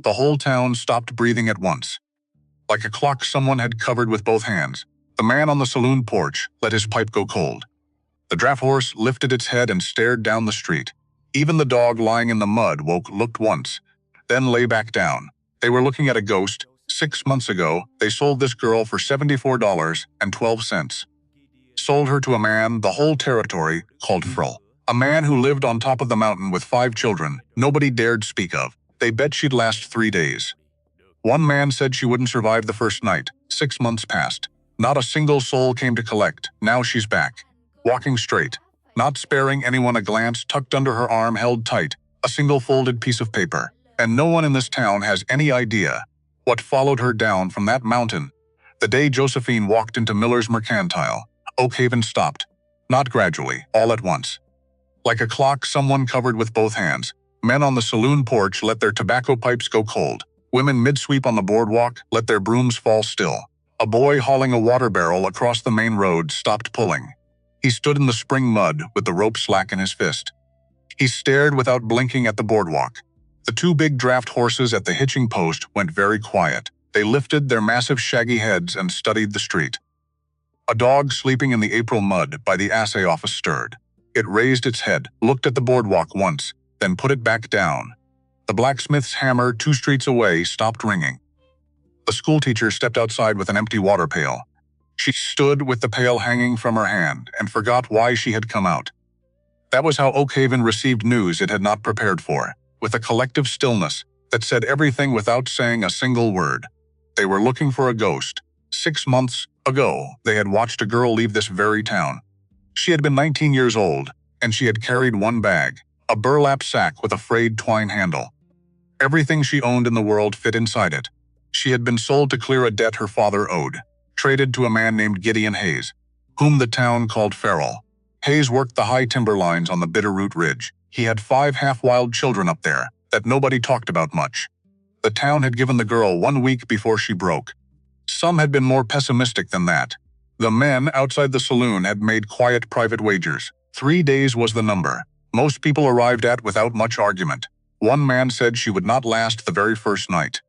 The whole town stopped breathing at once. Like a clock someone had covered with both hands, the man on the saloon porch let his pipe go cold. The draft horse lifted its head and stared down the street. Even the dog lying in the mud looked once, then lay back down. They were looking at a ghost. 6 months ago, they sold this girl for $74.12. Sold her to a man the whole territory called Frill. A man who lived on top of the mountain with 5 children nobody dared speak of. They bet she'd last 3 days. One man said she wouldn't survive the first night. 6 months passed. Not a single soul came to collect. Now she's back. Walking straight. Not sparing anyone a glance tucked under her arm held tight. A single folded piece of paper. And no one in this town has any idea what followed her down from that mountain. The day Josephine walked into Miller's Mercantile, Oakhaven stopped. Not gradually, all at once. Like a clock someone covered with both hands. Men on the saloon porch let their tobacco pipes go cold. Women mid-sweep on the boardwalk let their brooms fall still. A boy hauling a water barrel across the main road stopped pulling. He stood in the spring mud with the rope slack in his fist. He stared without blinking at the boardwalk. The 2 big draft horses at the hitching post went very quiet. They lifted their massive shaggy heads and studied the street. A dog sleeping in the April mud by the assay office stirred. It raised its head, looked at the boardwalk once, then put it back down. The blacksmith's hammer 2 streets away stopped ringing. The schoolteacher stepped outside with an empty water pail. She stood with the pail hanging from her hand and forgot why she had come out. That was how Oakhaven received news it had not prepared for, with a collective stillness that said everything without saying a single word. They were looking for a ghost. 6 months ago, they had watched a girl leave this very town. She had been 19 years old, and she had carried one bag, a burlap sack with a frayed twine handle. Everything she owned in the world fit inside it. She had been sold to clear a debt her father owed, traded to a man named Gideon Hayes, whom the town called Farrell. Hayes worked the high timber lines on the Bitterroot Ridge. He had 5 half-wild children up there that nobody talked about much. The town had given the girl 1 week before she broke. Some had been more pessimistic than that. The men outside the saloon had made quiet private wagers. 3 days was the number. Most people arrived at without much argument. One man said she would not last the very first night.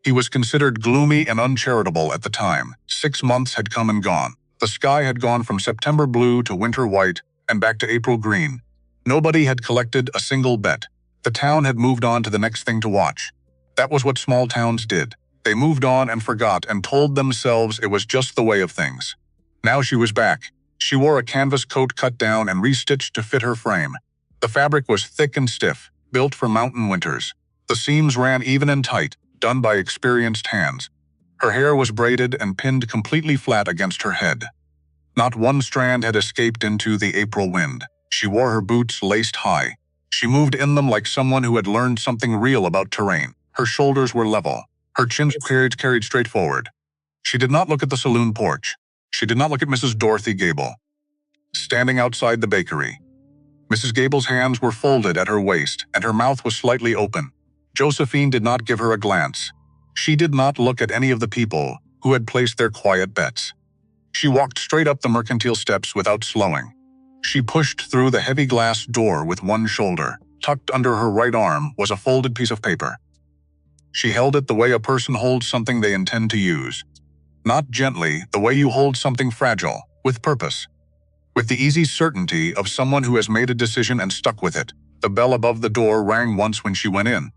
He was considered gloomy and uncharitable at the time. 6 months had come and gone. The sky had gone from September blue to winter white and back to April green. Nobody had collected a single bet. The town had moved on to the next thing to watch. That was what small towns did. They moved on and forgot and told themselves it was just the way of things. Now she was back. She wore a canvas coat cut down and restitched to fit her frame. The fabric was thick and stiff, built for mountain winters. The seams ran even and tight, done by experienced hands. Her hair was braided and pinned completely flat against her head. Not one strand had escaped into the April wind. She wore her boots laced high. She moved in them like someone who had learned something real about terrain. Her shoulders were level. Her chin carried straight forward. She did not look at the saloon porch. She did not look at Mrs. Dorothy Gable, standing outside the bakery. Mrs. Gable's hands were folded at her waist, and her mouth was slightly open. Josephine did not give her a glance. She did not look at any of the people who had placed their quiet bets. She walked straight up the mercantile steps without slowing. She pushed through the heavy glass door with one shoulder. Tucked under her right arm was a folded piece of paper. She held it the way a person holds something they intend to use. Not gently, the way you hold something fragile, with purpose. With the easy certainty of someone who has made a decision and stuck with it. The bell above the door rang once when she went in.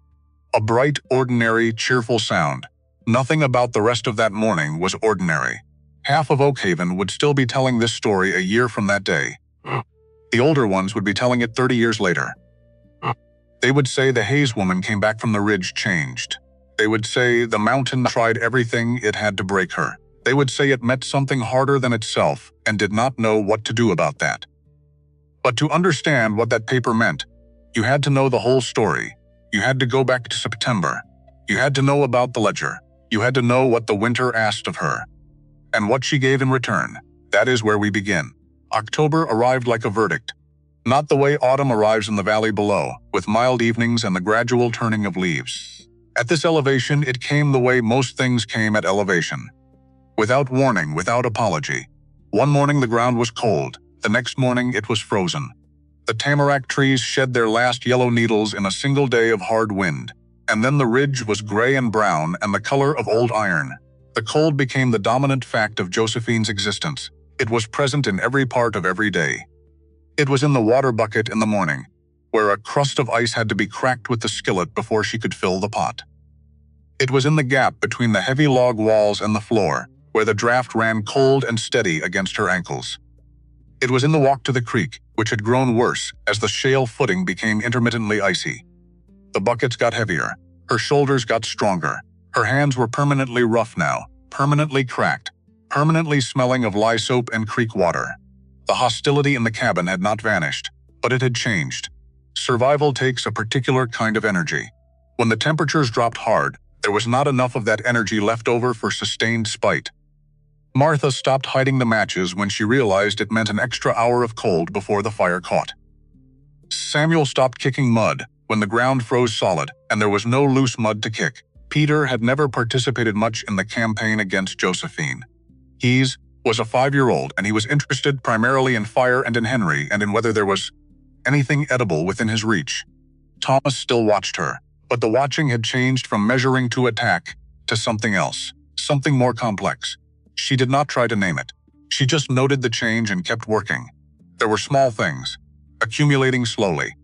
A bright, ordinary, cheerful sound. Nothing about the rest of that morning was ordinary. Half of Oakhaven would still be telling this story a year from that day. The older ones would be telling it 30 years later. They would say the Hayes woman came back from the ridge changed. They would say the mountain tried everything it had to break her. They would say it met something harder than itself and did not know what to do about that. But to understand what that paper meant, you had to know the whole story. You had to go back to September. You had to know about the ledger. You had to know what the winter asked of her. And what she gave in return. That is where we begin. October arrived like a verdict. Not the way autumn arrives in the valley below, with mild evenings and the gradual turning of leaves. At this elevation, it came the way most things came at elevation. Without warning, without apology. One morning the ground was cold. The next morning it was frozen. The tamarack trees shed their last yellow needles in a single day of hard wind. and then the ridge was gray and brown and the color of old iron. The cold became the dominant fact of Josephine's existence. It was present in every part of every day. It was in the water bucket in the morning, where a crust of ice had to be cracked with the skillet before she could fill the pot. It was in the gap between the heavy log walls and the floor, where the draft ran cold and steady against her ankles. It was in the walk to the creek, which had grown worse as the shale footing became intermittently icy. The buckets got heavier, her shoulders got stronger, her hands were permanently rough now, permanently cracked, permanently smelling of lye soap and creek water. The hostility in the cabin had not vanished, but it had changed. Survival takes a particular kind of energy. When the temperatures dropped hard, there was not enough of that energy left over for sustained spite. Martha stopped hiding the matches when she realized it meant an extra hour of cold before the fire caught. Samuel stopped kicking mud when the ground froze solid and there was no loose mud to kick. Peter had never participated much in the campaign against Josephine. He was a 5-year-old and he was interested primarily in fire and in Henry and in whether there was anything edible within his reach. Thomas still watched her, but the watching had changed from measuring to attack to something else, something more complex. She did not try to name it. She just noted the change and kept working. There were small things, accumulating slowly.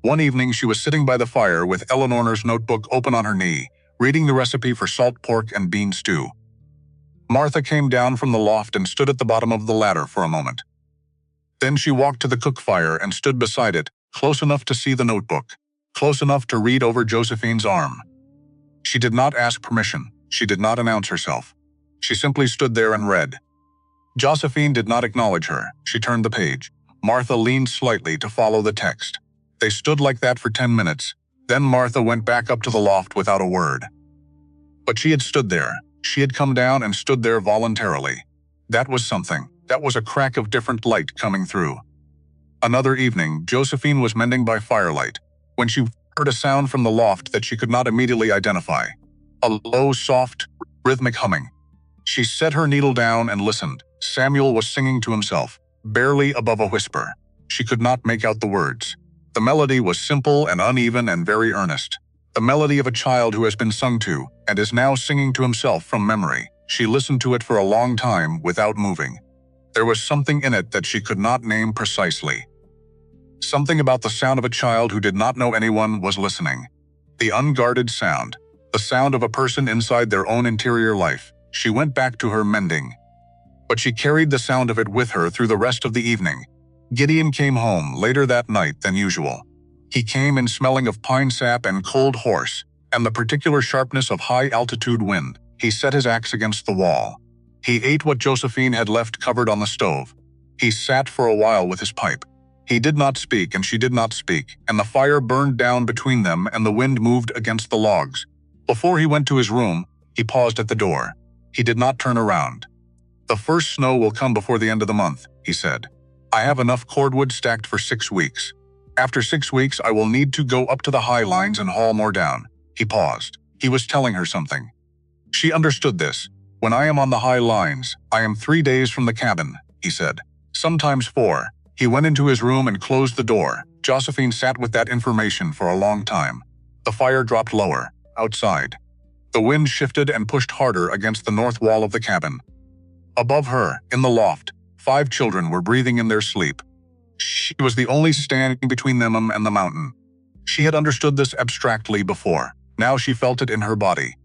One evening she was sitting by the fire with Eleanor's notebook open on her knee, reading the recipe for salt pork and bean stew. Martha came down from the loft and stood at the bottom of the ladder for a moment. Then she walked to the cook fire and stood beside it, close enough to see the notebook, close enough to read over Josephine's arm. She did not ask permission. She did not announce herself. She simply stood there and read. Josephine did not acknowledge her. She turned the page. Martha leaned slightly to follow the text. They stood like that for 10 minutes. Then Martha went back up to the loft without a word. But she had stood there. She had come down and stood there voluntarily. That was something. That was a crack of different light coming through. Another evening, Josephine was mending by firelight when she heard a sound from the loft that she could not immediately identify. A low, soft, rhythmic humming. She set her needle down and listened. Samuel was singing to himself, barely above a whisper. She could not make out the words. The melody was simple and uneven and very earnest. The melody of a child who has been sung to and is now singing to himself from memory. She listened to it for a long time without moving. There was something in it that she could not name precisely. Something about the sound of a child who did not know anyone was listening. The unguarded sound. The sound of a person inside their own interior life. She went back to her mending. But she carried the sound of it with her through the rest of the evening. Gideon came home later that night than usual. He came in smelling of pine sap and cold horse, and the particular sharpness of high-altitude wind. He set his axe against the wall. He ate what Josephine had left covered on the stove. He sat for a while with his pipe. He did not speak and she did not speak, and the fire burned down between them and the wind moved against the logs. Before he went to his room, he paused at the door. He did not turn around. The first snow will come before the end of the month, he said. I have enough cordwood stacked for 6 weeks. After 6 weeks, I will need to go up to the high lines and haul more down. He paused. He was telling her something. She understood this. When I am on the high lines, I am 3 days from the cabin, he said. Sometimes 4. He went into his room and closed the door. Josephine sat with that information for a long time. The fire dropped lower, outside. The wind shifted and pushed harder against the north wall of the cabin. Above her, in the loft, 5 children were breathing in their sleep. She was the only standing between them and the mountain. She had understood this abstractly before. Now she felt it in her body.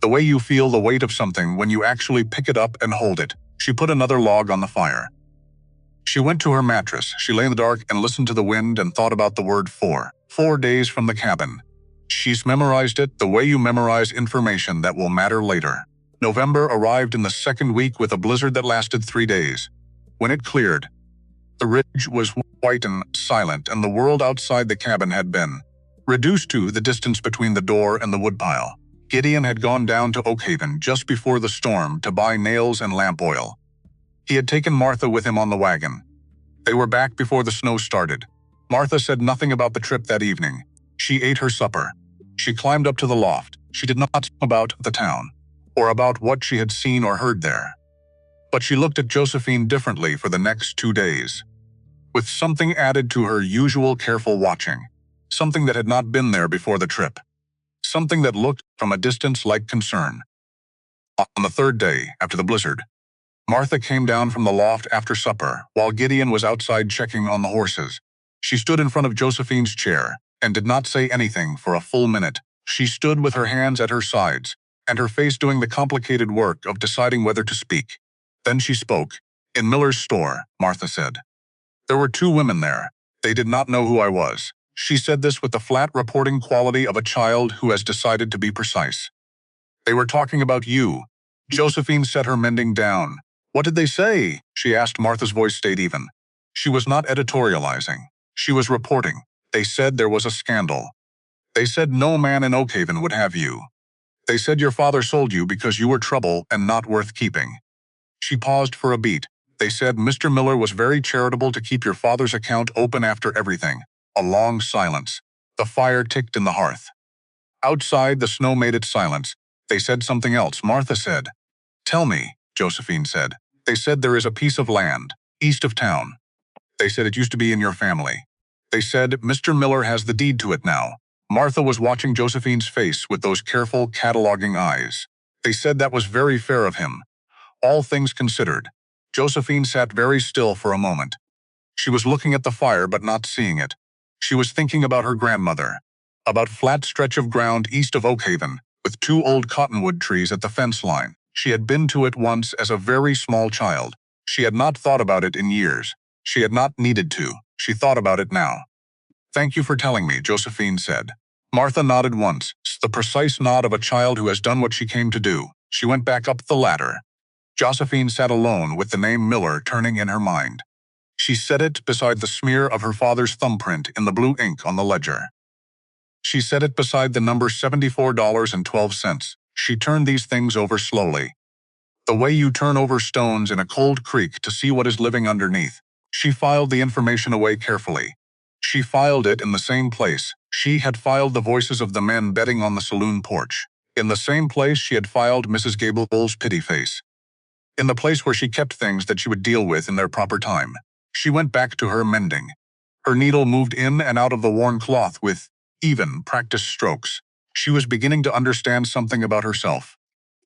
The way you feel the weight of something when you actually pick it up and hold it. She put another log on the fire. She went to her mattress. She lay in the dark and listened to the wind and thought about the word 4. 4 days from the cabin. She's memorized it the way you memorize information that will matter later. November arrived in the second week with a blizzard that lasted 3 days. When it cleared, the ridge was white and silent, and the world outside the cabin had been reduced to the distance between the door and the woodpile. Gideon had gone down to Oakhaven just before the storm to buy nails and lamp oil. He had taken Martha with him on the wagon. They were back before the snow started. Martha said nothing about the trip that evening. She ate her supper. She climbed up to the loft. She did not talk about the town, or about what she had seen or heard there. But she looked at Josephine differently for the next 2 days, with something added to her usual careful watching, something that had not been there before the trip. something that looked from a distance like concern. On the third day, after the blizzard, Martha came down from the loft after supper while Gideon was outside checking on the horses. She stood in front of Josephine's chair and did not say anything for a full minute. She stood with her hands at her sides and her face doing the complicated work of deciding whether to speak. Then she spoke. "In Miller's store," Martha said. "There were two women there. They did not know who I was." She said this with the flat reporting quality of a child who has decided to be precise. "They were talking about you." Josephine set her mending down. "What did they say?" she asked. Martha's voice stayed even. She was not editorializing. She was reporting. "They said there was a scandal. They said no man in Oakhaven would have you. They said your father sold you because you were trouble and not worth keeping." She paused for a beat. "They said Mr. Miller was very charitable to keep your father's account open after everything." A long silence. The fire ticked in the hearth. Outside, the snow made it silence. "They said something else," Martha said. "Tell me," Josephine said. "They said there is a piece of land, east of town. They said it used to be in your family. They said Mr. Miller has the deed to it now." Martha was watching Josephine's face with those careful, cataloging eyes. "They said that was very fair of him. All things considered." Josephine sat very still for a moment. She was looking at the fire but not seeing it. She was thinking about her grandmother, about flat stretch of ground east of Oakhaven, with two old cottonwood trees at the fence line. She had been to it once as a very small child. She had not thought about it in years. She had not needed to. She thought about it now. "Thank you for telling me," Josephine said. Martha nodded once, the precise nod of a child who has done what she came to do. She went back up the ladder. Josephine sat alone with the name Miller turning in her mind. She said it beside the smear of her father's thumbprint in the blue ink on the ledger. She said it beside the number $74.12. She turned these things over slowly. The way you turn over stones in a cold creek to see what is living underneath. She filed the information away carefully. She filed it in the same place she had filed the voices of the men betting on the saloon porch. In the same place she had filed Mrs. Gable's pity face. In the place where she kept things that she would deal with in their proper time. She went back to her mending. Her needle moved in and out of the worn cloth with even, practiced strokes. She was beginning to understand something about herself.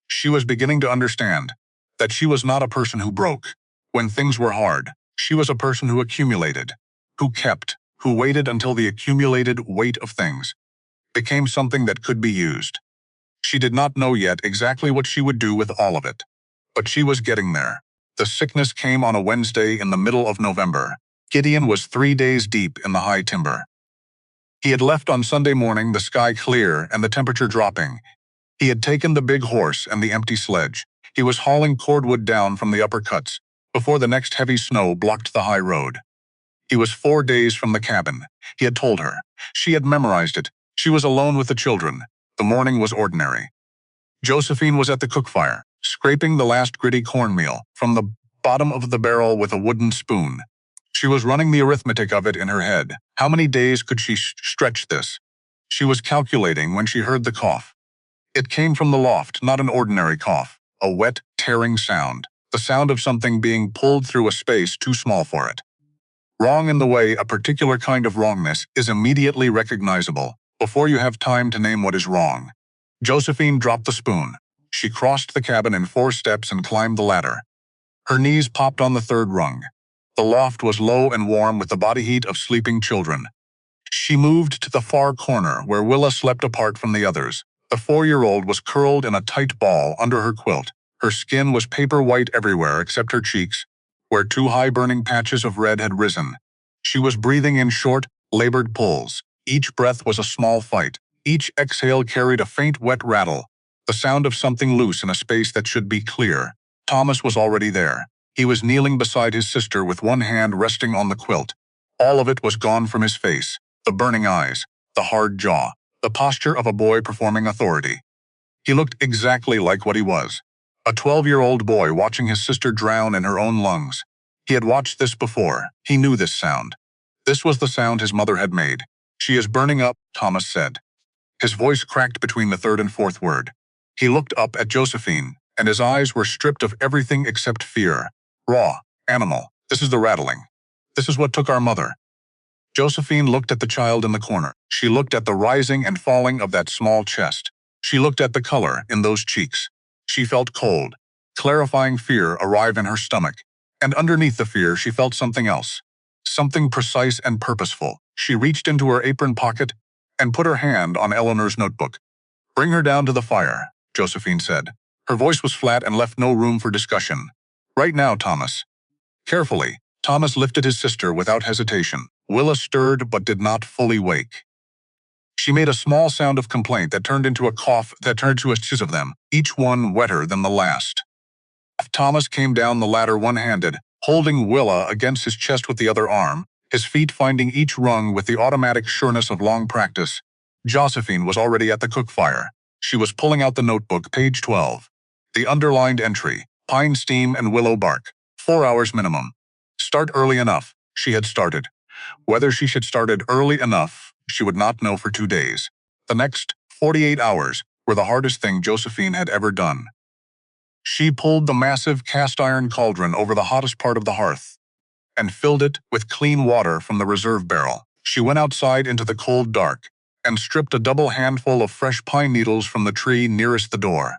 She was beginning to understand that she was not a person who broke when things were hard. She was a person who accumulated, who kept, who waited until the accumulated weight of things became something that could be used. She did not know yet exactly what she would do with all of it. But she was getting there. The sickness came on a Wednesday in the middle of November. Gideon was 3 days deep in the high timber. He had left on Sunday morning, the sky clear and the temperature dropping. He had taken the big horse and the empty sledge. He was hauling cordwood down from the upper cuts before the next heavy snow blocked the high road. He was 4 days from the cabin. He had told her. She had memorized it. She was alone with the children. The morning was ordinary. Josephine was at the cook fire, scraping the last gritty cornmeal from the bottom of the barrel with a wooden spoon. She was running the arithmetic of it in her head. How many days could she stretch this? She was calculating when she heard the cough. It came from the loft, not an ordinary cough, a wet, tearing sound, the sound of something being pulled through a space too small for it. Wrong in the way a particular kind of wrongness is immediately recognizable, before you have time to name what is wrong. Josephine dropped the spoon. She crossed the cabin in 4 steps and climbed the ladder. Her knees popped on the 3rd rung. The loft was low and warm with the body heat of sleeping children. She moved to the far corner where Willa slept apart from the others. The 4-year-old was curled in a tight ball under her quilt. Her skin was paper white everywhere except her cheeks, where 2 high-burning patches of red had risen. She was breathing in short, labored pulls. Each breath was a small fight. Each exhale carried a faint wet rattle, the sound of something loose in a space that should be clear. Thomas was already there. He was kneeling beside his sister with one hand resting on the quilt. All of it was gone from his face. The burning eyes, the hard jaw, the posture of a boy performing authority. He looked exactly like what he was. A 12-year-old boy watching his sister drown in her own lungs. He had watched this before. He knew this sound. This was the sound his mother had made. "She is burning up," Thomas said. His voice cracked between the 3rd and 4th word. He looked up at Josephine, and his eyes were stripped of everything except fear. "Raw, animal, this is the rattling. This is what took our mother." Josephine looked at the child in the corner. She looked at the rising and falling of that small chest. She looked at the color in those cheeks. She felt cold, clarifying fear arrive in her stomach. And underneath the fear, she felt something else. Something precise and purposeful. She reached into her apron pocket and put her hand on Eleanor's notebook. "Bring her down to the fire," Josephine said. Her voice was flat and left no room for discussion. "Right now, Thomas." Carefully, Thomas lifted his sister without hesitation. Willa stirred but did not fully wake. She made a small sound of complaint that turned into a cough that turned to a hiss of them, each one wetter than the last. Thomas came down the ladder one-handed, holding Willa against his chest with the other arm, his feet finding each rung with the automatic sureness of long practice. Josephine was already at the cook fire. She was pulling out the notebook, page 12. The underlined entry, pine steam and willow bark, 4 hours minimum. Start early enough, she had started. Whether she had started early enough, she would not know for 2 days. The next 48 hours were the hardest thing Josephine had ever done. She pulled the massive cast-iron cauldron over the hottest part of the hearth and filled it with clean water from the reserve barrel. She went outside into the cold dark and stripped a double handful of fresh pine needles from the tree nearest the door.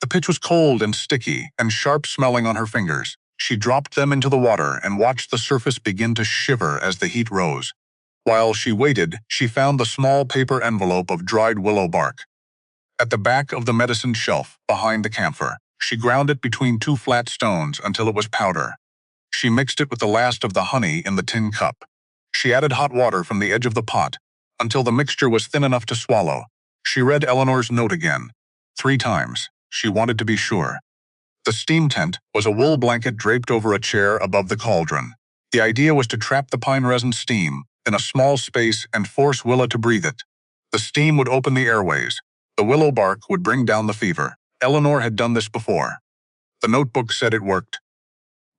The pitch was cold and sticky and sharp-smelling on her fingers. She dropped them into the water and watched the surface begin to shiver as the heat rose. While she waited, she found the small paper envelope of dried willow bark. At the back of the medicine shelf, behind the camphor, she ground it between 2 flat stones until it was powder. She mixed it with the last of the honey in the tin cup. She added hot water from the edge of the pot until the mixture was thin enough to swallow. She read Eleanor's note again. 3 times. She wanted to be sure. The steam tent was a wool blanket draped over a chair above the cauldron. The idea was to trap the pine resin steam in a small space and force Willa to breathe it. The steam would open the airways. The willow bark would bring down the fever. Eleanor had done this before. The notebook said it worked.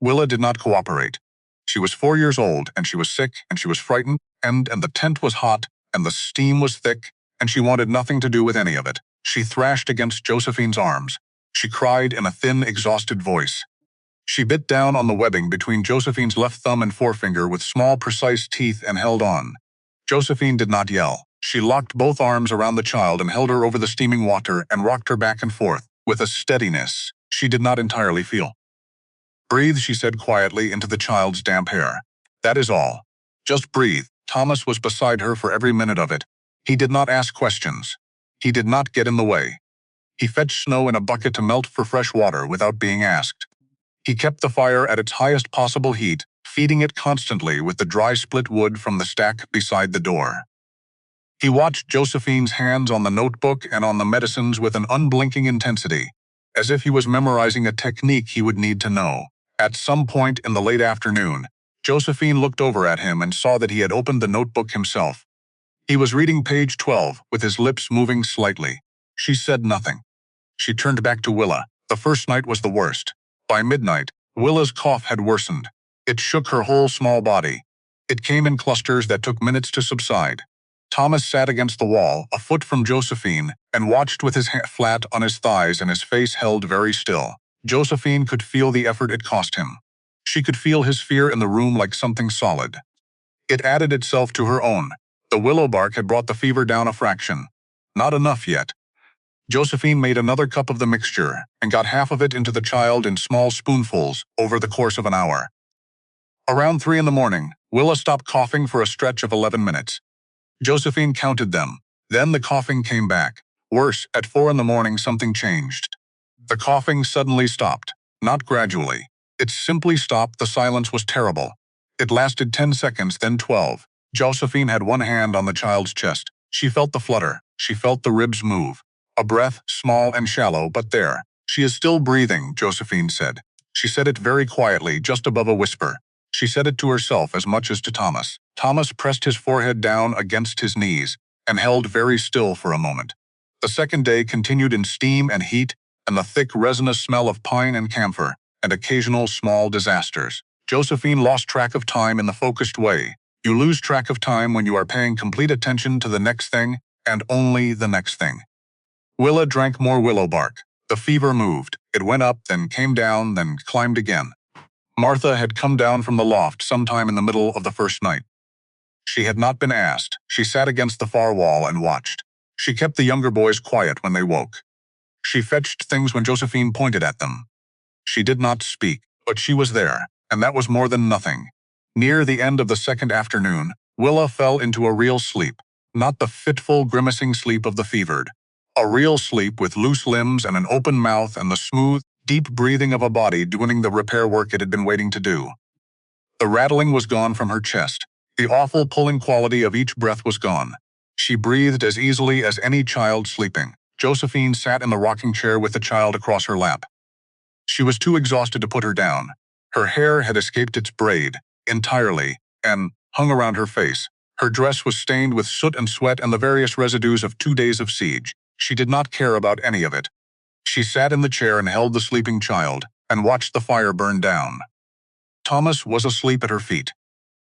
Willa did not cooperate. She was 4 years old, and she was sick, and she was frightened, and the tent was hot, and the steam was thick, and she wanted nothing to do with any of it. She thrashed against Josephine's arms. She cried in a thin, exhausted voice. She bit down on the webbing between Josephine's left thumb and forefinger with small, precise teeth and held on. Josephine did not yell. She locked both arms around the child and held her over the steaming water and rocked her back and forth, with a steadiness she did not entirely feel. "Breathe," she said quietly into the child's damp hair. "That is all. Just breathe." Thomas was beside her for every minute of it. He did not ask questions. He did not get in the way. He fetched snow in a bucket to melt for fresh water without being asked. He kept the fire at its highest possible heat, feeding it constantly with the dry split wood from the stack beside the door. He watched Josephine's hands on the notebook and on the medicines with an unblinking intensity, as if he was memorizing a technique he would need to know. At some point in the late afternoon, Josephine looked over at him and saw that he had opened the notebook himself. He was reading page 12, with his lips moving slightly. She said nothing. She turned back to Willa. The first night was the worst. By midnight, Willa's cough had worsened. It shook her whole small body. It came in clusters that took minutes to subside. Thomas sat against the wall, a foot from Josephine, and watched with his hand flat on his thighs and his face held very still. Josephine could feel the effort it cost him. She could feel his fear in the room like something solid. It added itself to her own. The willow bark had brought the fever down a fraction. Not enough yet. Josephine made another cup of the mixture and got half of it into the child in small spoonfuls over the course of an hour. Around 3 in the morning, Willa stopped coughing for a stretch of 11 minutes. Josephine counted them. Then the coughing came back. Worse, at 4 in the morning something changed. The coughing suddenly stopped. Not gradually. It simply stopped. The silence was terrible. It lasted 10 seconds, then 12. Josephine had one hand on the child's chest. She felt the flutter. She felt the ribs move. A breath, small and shallow, but there. "She is still breathing," Josephine said. She said it very quietly, just above a whisper. She said it to herself as much as to Thomas. Thomas pressed his forehead down against his knees and held very still for a moment. The second day continued in steam and heat and the thick resinous smell of pine and camphor and occasional small disasters. Josephine lost track of time in the focused way. You lose track of time when you are paying complete attention to the next thing and only the next thing. Willa drank more willow bark. The fever moved. It went up, then came down, then climbed again. Martha had come down from the loft sometime in the middle of the first night. She had not been asked. She sat against the far wall and watched. She kept the younger boys quiet when they woke. She fetched things when Josephine pointed at them. She did not speak, but she was there, and that was more than nothing. Near the end of the second afternoon, Willa fell into a real sleep, not the fitful, grimacing sleep of the fevered. A real sleep with loose limbs and an open mouth and the smooth, deep breathing of a body doing the repair work it had been waiting to do. The rattling was gone from her chest. The awful pulling quality of each breath was gone. She breathed as easily as any child sleeping. Josephine sat in the rocking chair with the child across her lap. She was too exhausted to put her down. Her hair had escaped its braid, entirely, and hung around her face. Her dress was stained with soot and sweat and the various residues of 2 days of siege. She did not care about any of it. She sat in the chair and held the sleeping child, and watched the fire burn down. Thomas was asleep at her feet.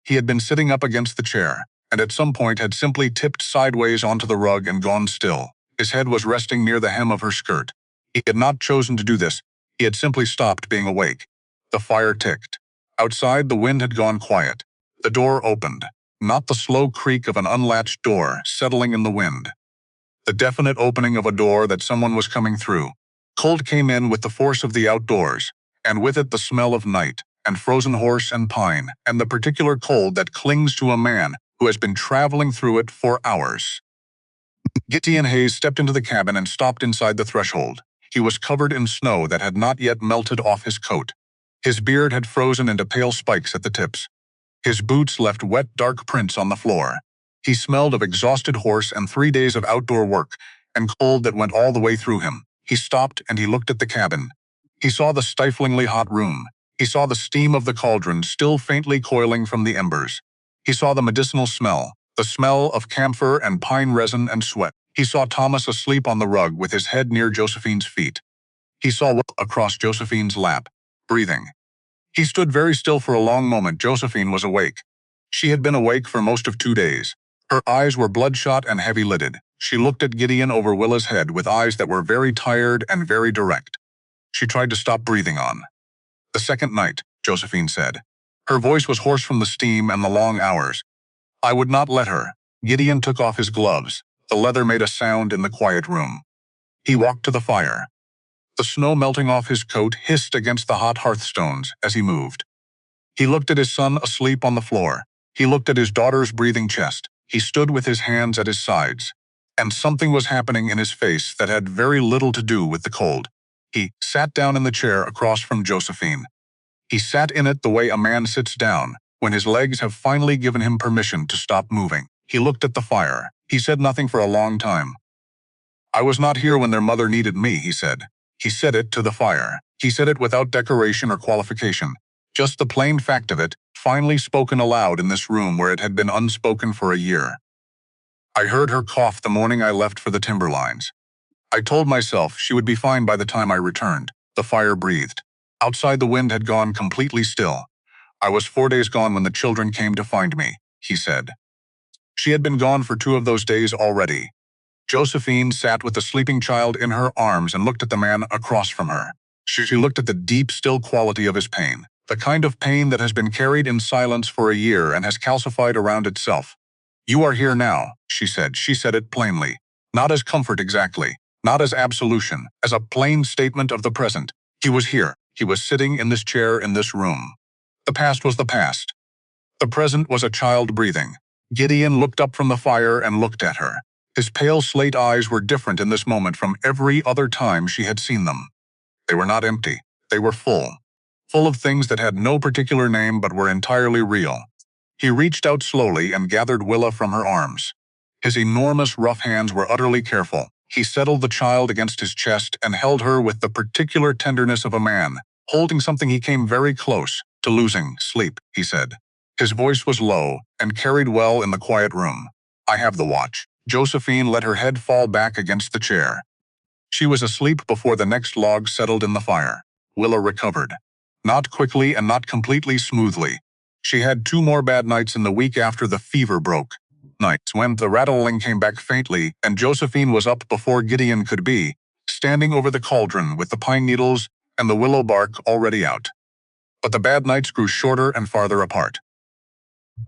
He had been sitting up against the chair, and at some point had simply tipped sideways onto the rug and gone still. His head was resting near the hem of her skirt. He had not chosen to do this. He had simply stopped being awake. The fire ticked. Outside, the wind had gone quiet. The door opened. Not the slow creak of an unlatched door settling in the wind. The definite opening of a door that someone was coming through. Cold came in with the force of the outdoors, and with it the smell of night, and frozen horse and pine, and the particular cold that clings to a man who has been traveling through it for hours. Gideon Hayes stepped into the cabin and stopped inside the threshold. He was covered in snow that had not yet melted off his coat. His beard had frozen into pale spikes at the tips. His boots left wet, dark prints on the floor. He smelled of exhausted horse and 3 days of outdoor work, and cold that went all the way through him. He stopped and he looked at the cabin. He saw the stiflingly hot room. He saw the steam of the cauldron still faintly coiling from the embers. He saw the medicinal smell, the smell of camphor and pine resin and sweat. He saw Thomas asleep on the rug with his head near Josephine's feet. He saw Will across Josephine's lap, breathing. He stood very still for a long moment. Josephine was awake. She had been awake for most of 2 days. Her eyes were bloodshot and heavy-lidded. She looked at Gideon over Willa's head with eyes that were very tired and very direct. She tried to stop breathing on. "The second night," Josephine said. Her voice was hoarse from the steam and the long hours. "I would not let her." Gideon took off his gloves. The leather made a sound in the quiet room. He walked to the fire. The snow melting off his coat hissed against the hot hearthstones as he moved. He looked at his son asleep on the floor. He looked at his daughter's breathing chest. He stood with his hands at his sides. And something was happening in his face that had very little to do with the cold. He sat down in the chair across from Josephine. He sat in it the way a man sits down, when his legs have finally given him permission to stop moving. He looked at the fire. He said nothing for a long time. "I was not here when their mother needed me," he said. He said it to the fire. He said it without decoration or qualification. Just the plain fact of it, finally spoken aloud in this room where it had been unspoken for a year. "I heard her cough the morning I left for the timberlines. I told myself she would be fine by the time I returned." The fire breathed. Outside the wind had gone completely still. "I was 4 days gone when the children came to find me," he said. She had been gone for 2 of those days already. Josephine sat with the sleeping child in her arms and looked at the man across from her. She looked at the deep, still quality of his pain, the kind of pain that has been carried in silence for a year and has calcified around itself. "You are here now," she said. She said it plainly. Not as comfort exactly, not as absolution, as a plain statement of the present. He was here. He was sitting in this chair in this room. The past was the past. The present was a child breathing. Gideon looked up from the fire and looked at her. His pale slate eyes were different in this moment from every other time she had seen them. They were not empty. They were full. Full of things that had no particular name but were entirely real. He reached out slowly and gathered Willa from her arms. His enormous rough hands were utterly careful. He settled the child against his chest and held her with the particular tenderness of a man, holding something he came very close to losing. "Sleep," he said. His voice was low and carried well in the quiet room. "I have the watch." Josephine let her head fall back against the chair. She was asleep before the next log settled in the fire. Willa recovered. Not quickly and not completely smoothly. She had 2 more bad nights in the week after the fever broke. Nights when the rattling came back faintly and Josephine was up before Gideon could be, standing over the cauldron with the pine needles and the willow bark already out. But the bad nights grew shorter and farther apart.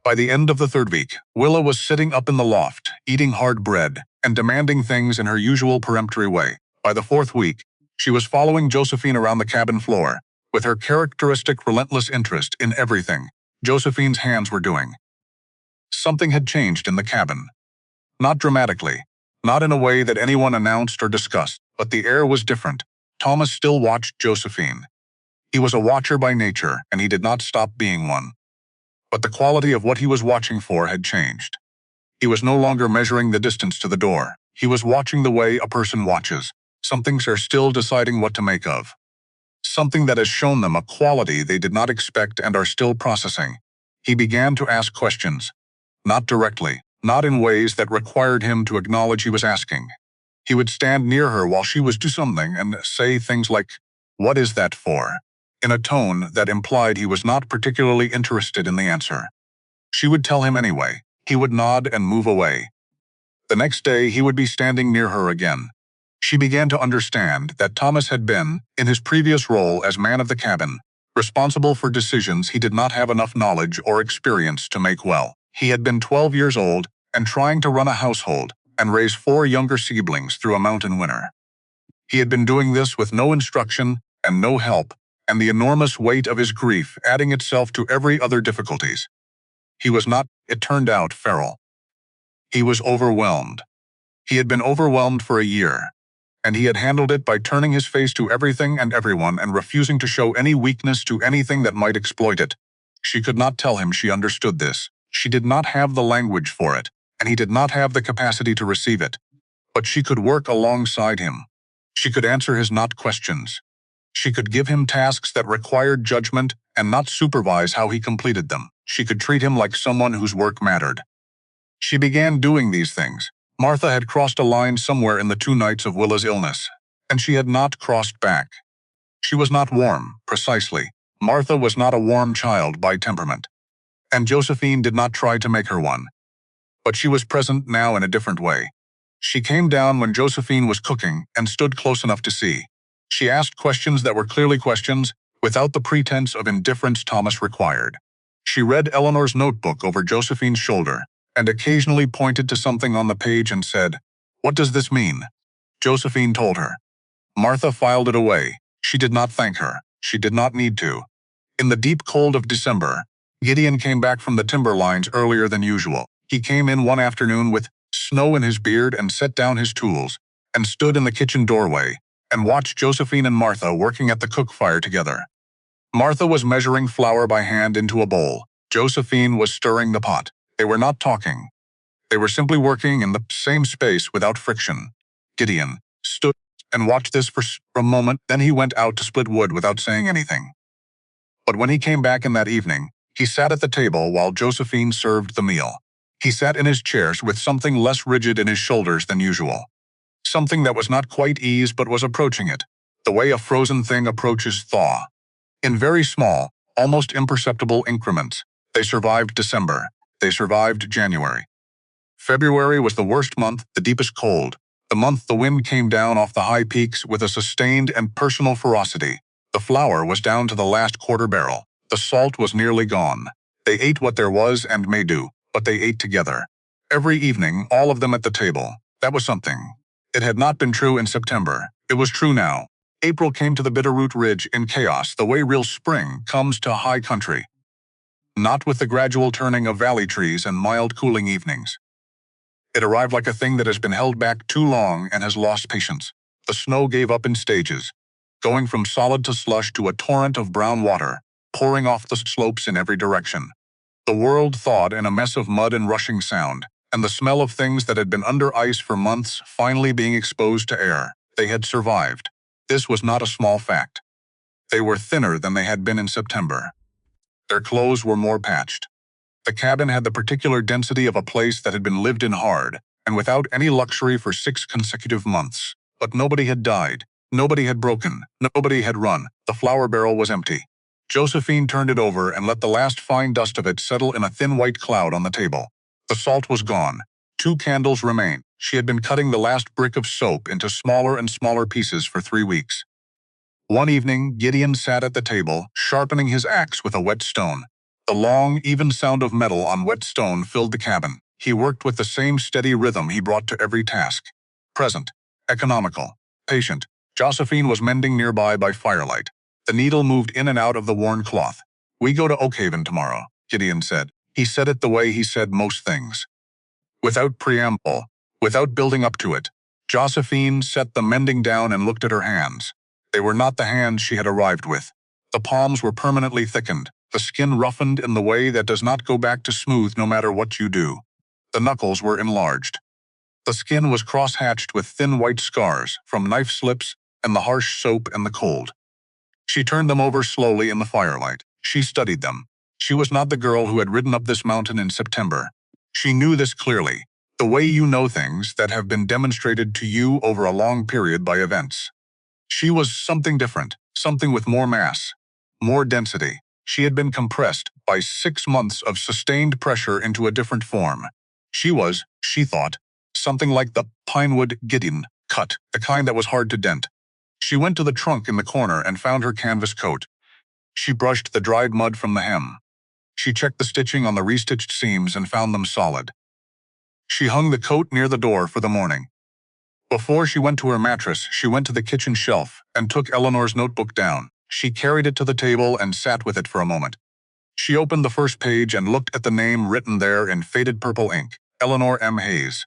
By the end of the third week, Willa was sitting up in the loft, eating hard bread, and demanding things in her usual peremptory way. By the fourth week, she was following Josephine around the cabin floor, with her characteristic relentless interest in everything Josephine's hands were doing. Something had changed in the cabin. Not dramatically, not in a way that anyone announced or discussed, but the air was different. Thomas still watched Josephine. He was a watcher by nature, and he did not stop being one. But the quality of what he was watching for had changed. He was no longer measuring the distance to the door. He was watching the way a person watches. Some things are still deciding what to make of. Something that has shown them a quality they did not expect and are still processing. He began to ask questions. Not directly, not in ways that required him to acknowledge he was asking. He would stand near her while she was doing something and say things like, "What is that for?" in a tone that implied he was not particularly interested in the answer. She would tell him anyway. He would nod and move away. The next day, he would be standing near her again. She began to understand that Thomas had been, in his previous role as man of the cabin, responsible for decisions he did not have enough knowledge or experience to make well. He had been 12 years old and trying to run a household and raise 4 younger siblings through a mountain winter. He had been doing this with no instruction and no help, and the enormous weight of his grief adding itself to every other difficulties. He was not, it turned out, feral. He was overwhelmed. He had been overwhelmed for a year, and he had handled it by turning his face to everything and everyone and refusing to show any weakness to anything that might exploit it. She could not tell him she understood this. She did not have the language for it, and he did not have the capacity to receive it. But she could work alongside him. She could answer his not questions. She could give him tasks that required judgment and not supervise how he completed them. She could treat him like someone whose work mattered. She began doing these things. Martha had crossed a line somewhere in the 2 nights of Willa's illness, and she had not crossed back. She was not warm, precisely. Martha was not a warm child by temperament, and Josephine did not try to make her one. But she was present now in a different way. She came down when Josephine was cooking and stood close enough to see. She asked questions that were clearly questions, without the pretense of indifference Thomas required. She read Eleanor's notebook over Josephine's shoulder, and occasionally pointed to something on the page and said, "What does this mean?" Josephine told her. Martha filed it away. She did not thank her. She did not need to. In the deep cold of December, Gideon came back from the timber lines earlier than usual. He came in one afternoon with snow in his beard and set down his tools, and stood in the kitchen doorway, and watched Josephine and Martha working at the cook fire together. Martha was measuring flour by hand into a bowl. Josephine was stirring the pot. They were not talking. They were simply working in the same space without friction. Gideon stood and watched this for a moment, then he went out to split wood without saying anything. But when he came back in that evening, he sat at the table while Josephine served the meal. He sat in his chair with something less rigid in his shoulders than usual. Something that was not quite ease but was approaching it, the way a frozen thing approaches thaw. In very small, almost imperceptible increments, they survived December. They survived January. February was the worst month, the deepest cold. The month the wind came down off the high peaks with a sustained and personal ferocity. The flour was down to the last quarter barrel. The salt was nearly gone. They ate what there was and may do, but they ate together. Every evening, all of them at the table. That was something. It had not been true in September. It was true now. April came to the Bitterroot Ridge in chaos, the way real spring comes to high country. Not with the gradual turning of valley trees and mild cooling evenings. It arrived like a thing that has been held back too long and has lost patience. The snow gave up in stages, going from solid to slush to a torrent of brown water, pouring off the slopes in every direction. The world thawed in a mess of mud and rushing sound, and the smell of things that had been under ice for months finally being exposed to air. They had survived. This was not a small fact. They were thinner than they had been in September. Their clothes were more patched. The cabin had the particular density of a place that had been lived in hard, and without any luxury for 6 consecutive months. But nobody had died. Nobody had broken. Nobody had run. The flour barrel was empty. Josephine turned it over and let the last fine dust of it settle in a thin white cloud on the table. The salt was gone. 2 candles remained. She had been cutting the last brick of soap into smaller and smaller pieces for 3 weeks. One evening, Gideon sat at the table, sharpening his axe with a wet stone. The long, even sound of metal on wet stone filled the cabin. He worked with the same steady rhythm he brought to every task. Present, economical, patient. Josephine was mending nearby by firelight. The needle moved in and out of the worn cloth. "We go to Oakhaven tomorrow," Gideon said. He said it the way he said most things. Without preamble, without building up to it. Josephine set the mending down and looked at her hands. They were not the hands she had arrived with. The palms were permanently thickened, the skin roughened in the way that does not go back to smooth no matter what you do. The knuckles were enlarged. The skin was cross-hatched with thin white scars from knife slips and the harsh soap and the cold. She turned them over slowly in the firelight. She studied them. She was not the girl who had ridden up this mountain in September. She knew this clearly, the way you know things that have been demonstrated to you over a long period by events. She was something different, something with more mass, more density. She had been compressed by 6 months of sustained pressure into a different form. She was, she thought, something like the pinewood Gideon cut, the kind that was hard to dent. She went to the trunk in the corner and found her canvas coat. She brushed the dried mud from the hem. She checked the stitching on the restitched seams and found them solid. She hung the coat near the door for the morning. Before she went to her mattress, she went to the kitchen shelf and took Eleanor's notebook down. She carried it to the table and sat with it for a moment. She opened the first page and looked at the name written there in faded purple ink, Eleanor M. Hayes.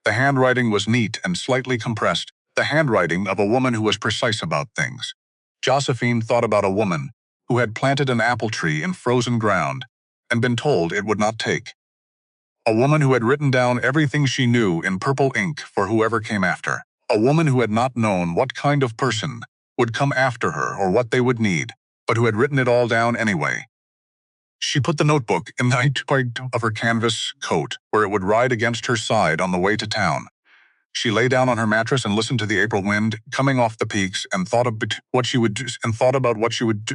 The handwriting was neat and slightly compressed, the handwriting of a woman who was precise about things. Josephine thought about a woman who had planted an apple tree in frozen ground and been told it would not take. A woman who had written down everything she knew in purple ink for whoever came after. A woman who had not known what kind of person would come after her or what they would need, but who had written it all down anyway. She put the notebook in the night pocket of her canvas coat, where it would ride against her side on the way to town. She lay down on her mattress and listened to the April wind coming off the peaks and thought about what she would do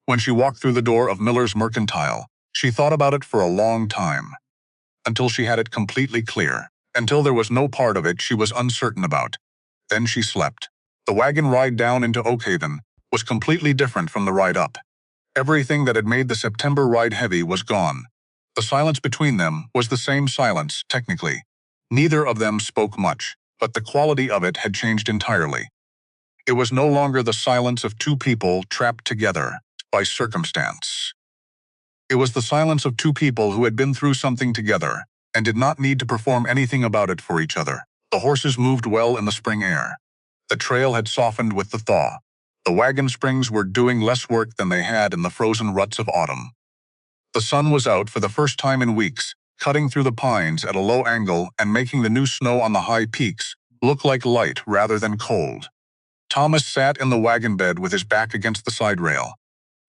when she walked through the door of Miller's Mercantile. She thought about it for a long time, until she had it completely clear, until there was no part of it she was uncertain about. Then she slept. The wagon ride down into Oakhaven was completely different from the ride up. Everything that had made the September ride heavy was gone. The silence between them was the same silence, technically. Neither of them spoke much, but the quality of it had changed entirely. It was no longer the silence of two people trapped together by circumstance. It was the silence of two people who had been through something together and did not need to perform anything about it for each other. The horses moved well in the spring air. The trail had softened with the thaw. The wagon springs were doing less work than they had in the frozen ruts of autumn. The sun was out for the first time in weeks, cutting through the pines at a low angle and making the new snow on the high peaks look like light rather than cold. Thomas sat in the wagon bed with his back against the side rail.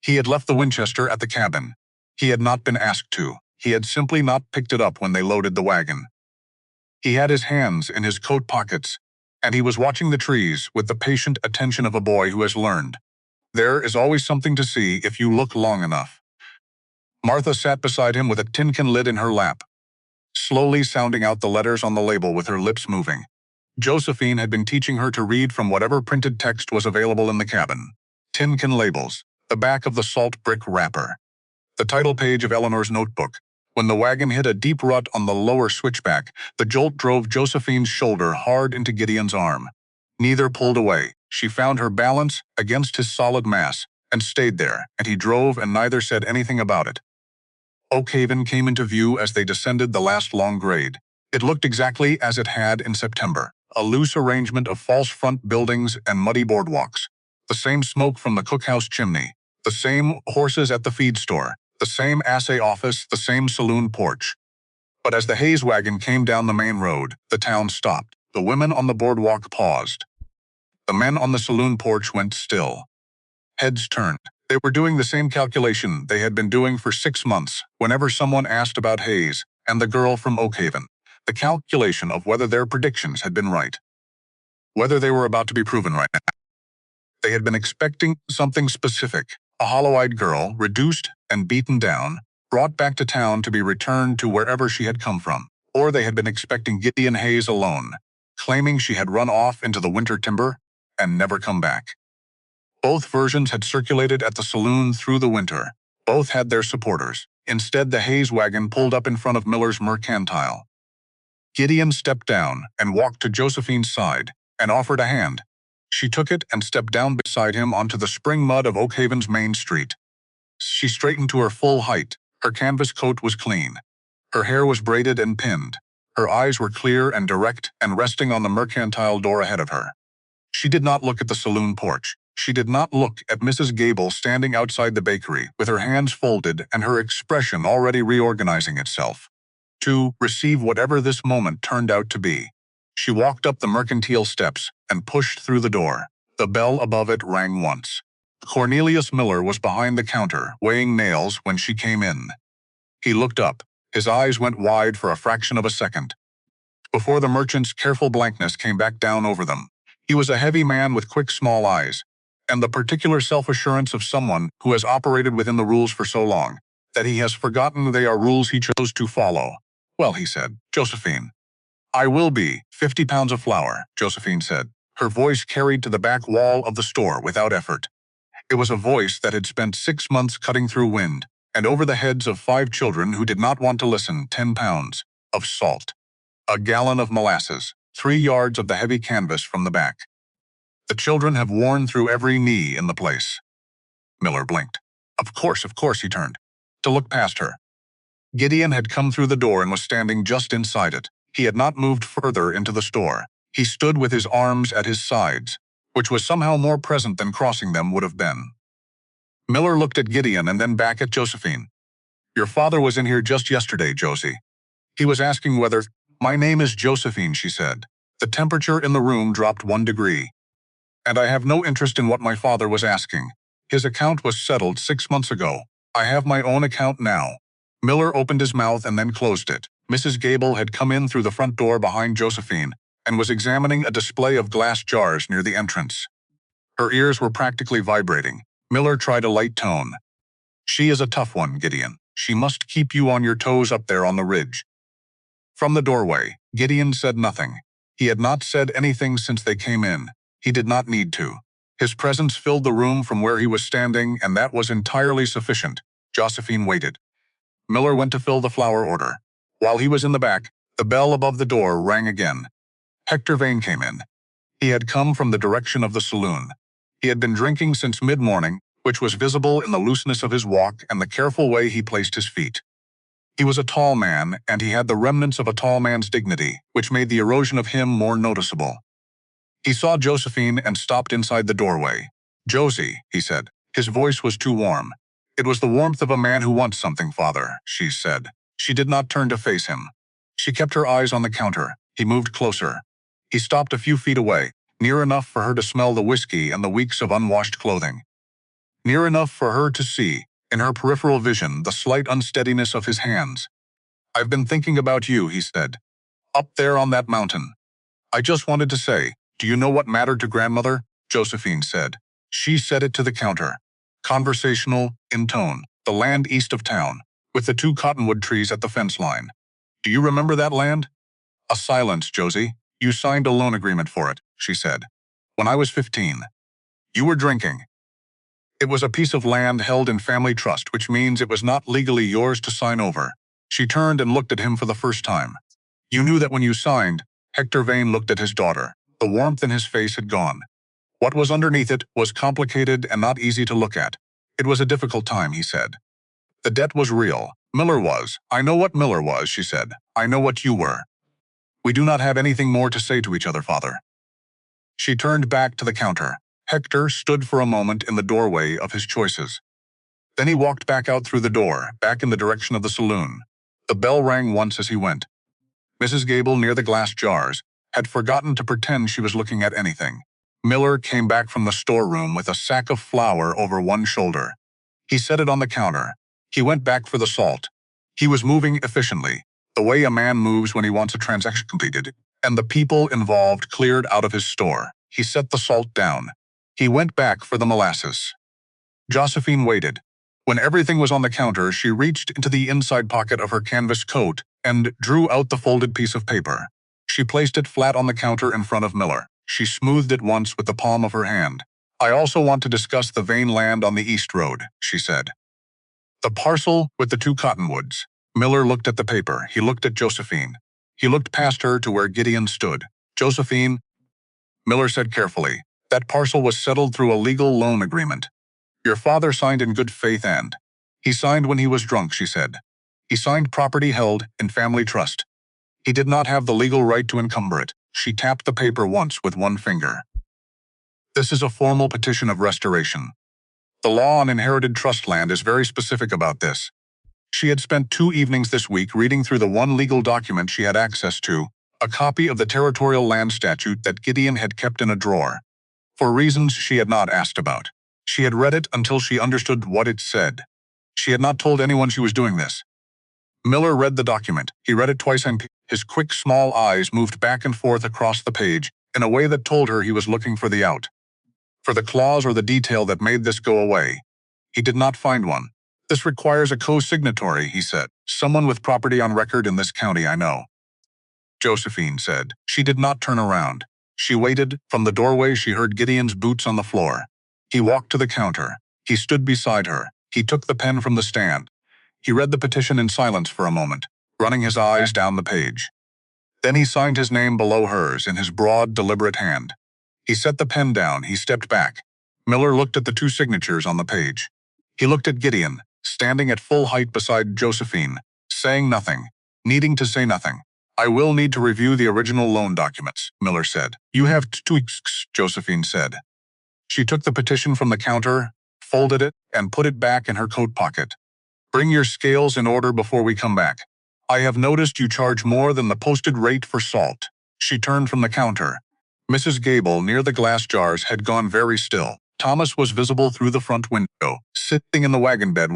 He had left the Winchester at the cabin. He had not been asked to. He had simply not picked it up when they loaded the wagon. He had his hands in his coat pockets, and he was watching the trees with the patient attention of a boy who has learned. There is always something to see if you look long enough. Martha sat beside him with a tin can lid in her lap, slowly sounding out the letters on the label with her lips moving. Josephine had been teaching her to read from whatever printed text was available in the cabin. Tin can labels, the back of the salt brick wrapper, the title page of Eleanor's notebook. When the wagon hit a deep rut on the lower switchback, the jolt drove Josephine's shoulder hard into Gideon's arm. Neither pulled away. She found her balance against his solid mass and stayed there, and he drove and neither said anything about it. Oakhaven came into view as they descended the last long grade. It looked exactly as it had in September, a loose arrangement of false front buildings and muddy boardwalks. The same smoke from the cookhouse chimney, the same horses at the feed store, the same assay office, the same saloon porch. But as the Hayes wagon came down the main road, the town stopped. The women on the boardwalk paused. The men on the saloon porch went still. Heads turned. They were doing the same calculation they had been doing for 6 months whenever someone asked about Hayes and the girl from Oakhaven. The calculation of whether their predictions had been right. Whether they were about to be proven right now. They had been expecting something specific. A hollow-eyed girl, reduced and beaten down, brought back to town to be returned to wherever she had come from. Or they had been expecting Gideon Hayes alone, claiming she had run off into the winter timber and never come back. Both versions had circulated at the saloon through the winter. Both had their supporters. Instead, the Hayes wagon pulled up in front of Miller's mercantile. Gideon stepped down and walked to Josephine's side and offered a hand. She took it and stepped down beside him onto the spring mud of Oakhaven's main street. She straightened to her full height. Her canvas coat was clean. Her hair was braided and pinned. Her eyes were clear and direct and resting on the mercantile door ahead of her. She did not look at the saloon porch. She did not look at Mrs. Gable standing outside the bakery with her hands folded and her expression already reorganizing itself to receive whatever this moment turned out to be. She walked up the mercantile steps and pushed through the door. The bell above it rang once. Cornelius Miller was behind the counter, weighing nails when she came in. He looked up. His eyes went wide for a fraction of a second, before the merchant's careful blankness came back down over them. He was a heavy man with quick, small eyes, and the particular self-assurance of someone who has operated within the rules for so long that he has forgotten they are rules he chose to follow. "Well," he said, "Josephine." "I will be 50 pounds of flour," Josephine said. Her voice carried to the back wall of the store without effort. It was a voice that had spent 6 months cutting through wind, and over the heads of 5 children who did not want to listen. 10 pounds of salt, a gallon of molasses, 3 yards of the heavy canvas from the back. The children have worn through every knee in the place. Miller blinked. Of course, he turned to look past her. Gideon had come through the door and was standing just inside it. He had not moved further into the store. He stood with his arms at his sides, which was somehow more present than crossing them would have been. Miller looked at Gideon and then back at Josephine. "Your father was in here just yesterday, Josie. He was asking whether—" "My name is Josephine," she said. The temperature in the room dropped 1 degree. "And I have no interest in what my father was asking. His account was settled 6 months ago. I have my own account now." Miller opened his mouth and then closed it. Mrs. Gable had come in through the front door behind Josephine and was examining a display of glass jars near the entrance. Her ears were practically vibrating. Miller tried a light tone. "She is a tough one, Gideon. She must keep you on your toes up there on the ridge." From the doorway, Gideon said nothing. He had not said anything since they came in. He did not need to. His presence filled the room from where he was standing, and that was entirely sufficient. Josephine waited. Miller went to fill the flour order. While he was in the back, the bell above the door rang again. Hector Vane came in. He had come from the direction of the saloon. He had been drinking since mid-morning, which was visible in the looseness of his walk and the careful way he placed his feet. He was a tall man, and he had the remnants of a tall man's dignity, which made the erosion of him more noticeable. He saw Josephine and stopped inside the doorway. "Josie," he said. His voice was too warm. "It was the warmth of a man who wants something, father," she said. She did not turn to face him. She kept her eyes on the counter. He moved closer. He stopped a few feet away, near enough for her to smell the whiskey and the weeks of unwashed clothing. Near enough for her to see, in her peripheral vision, the slight unsteadiness of his hands. "I've been thinking about you," he said. "Up there on that mountain. I just wanted to say, do you know what mattered to grandmother?" Josephine said. She said it to the counter. Conversational, in tone. "The land east of town, with the 2 cottonwood trees at the fence line. Do you remember that land?" A silence, "Josie. You signed a loan agreement for it," she said. "When I was 15. You were drinking. It was a piece of land held in family trust, which means it was not legally yours to sign over." She turned and looked at him for the first time. "You knew that when you signed." Hector Vane looked at his daughter. The warmth in his face had gone. What was underneath it was complicated and not easy to look at. "It was a difficult time," he said. "The debt was real. Miller was. I know what Miller was," she said. "I know what you were. We do not have anything more to say to each other, father." She turned back to the counter. Hector stood for a moment in the doorway of his choices. Then he walked back out through the door, back in the direction of the saloon. The bell rang once as he went. Mrs. Gable, near the glass jars, had forgotten to pretend she was looking at anything. Miller came back from the storeroom with a sack of flour over one shoulder. He set it on the counter. He went back for the salt. He was moving efficiently, the way a man moves when he wants a transaction completed, and the people involved cleared out of his store. He set the salt down. He went back for the molasses. Josephine waited. When everything was on the counter, she reached into the inside pocket of her canvas coat and drew out the folded piece of paper. She placed it flat on the counter in front of Miller. She smoothed it once with the palm of her hand. "I also want to discuss the Vane land on the East Road," she said. The parcel with the 2 cottonwoods. Miller looked at the paper. He looked at Josephine. He looked past her to where Gideon stood. Josephine, Miller said carefully, that parcel was settled through a legal loan agreement. Your father signed in good faith and he signed when he was drunk, she said. He signed property held in family trust. He did not have the legal right to encumber it. She tapped the paper once with one finger. This is a formal petition of restoration. The law on inherited trust land is very specific about this. She had spent 2 evenings this week reading through the one legal document she had access to, a copy of the territorial land statute that Gideon had kept in a drawer. For reasons she had not asked about. She had read it until she understood what it said. She had not told anyone she was doing this. Miller read the document. He read it twice and his quick, small eyes moved back and forth across the page in a way that told her he was looking for the out. For the clause or the detail that made this go away. He did not find one. This requires a co-signatory, he said. Someone with property on record in this county, I know. Josephine said. She did not turn around. She waited. From the doorway she heard Gideon's boots on the floor. He walked to the counter. He stood beside her. He took the pen from the stand. He read the petition in silence for a moment, running his eyes down the page. Then he signed his name below hers in his broad, deliberate hand. He set the pen down. He stepped back. Miller looked at the 2 signatures on the page. He looked at Gideon, standing at full height beside Josephine, saying nothing, needing to say nothing. I will need to review the original loan documents, Miller said. You have 2 weeks, Josephine said. She took the petition from the counter, folded it, and put it back in her coat pocket. Bring your scales in order before we come back. I have noticed you charge more than the posted rate for salt. She turned from the counter. Mrs. Gable, near the glass jars, had gone very still. Thomas was visible through the front window, sitting in the wagon bed,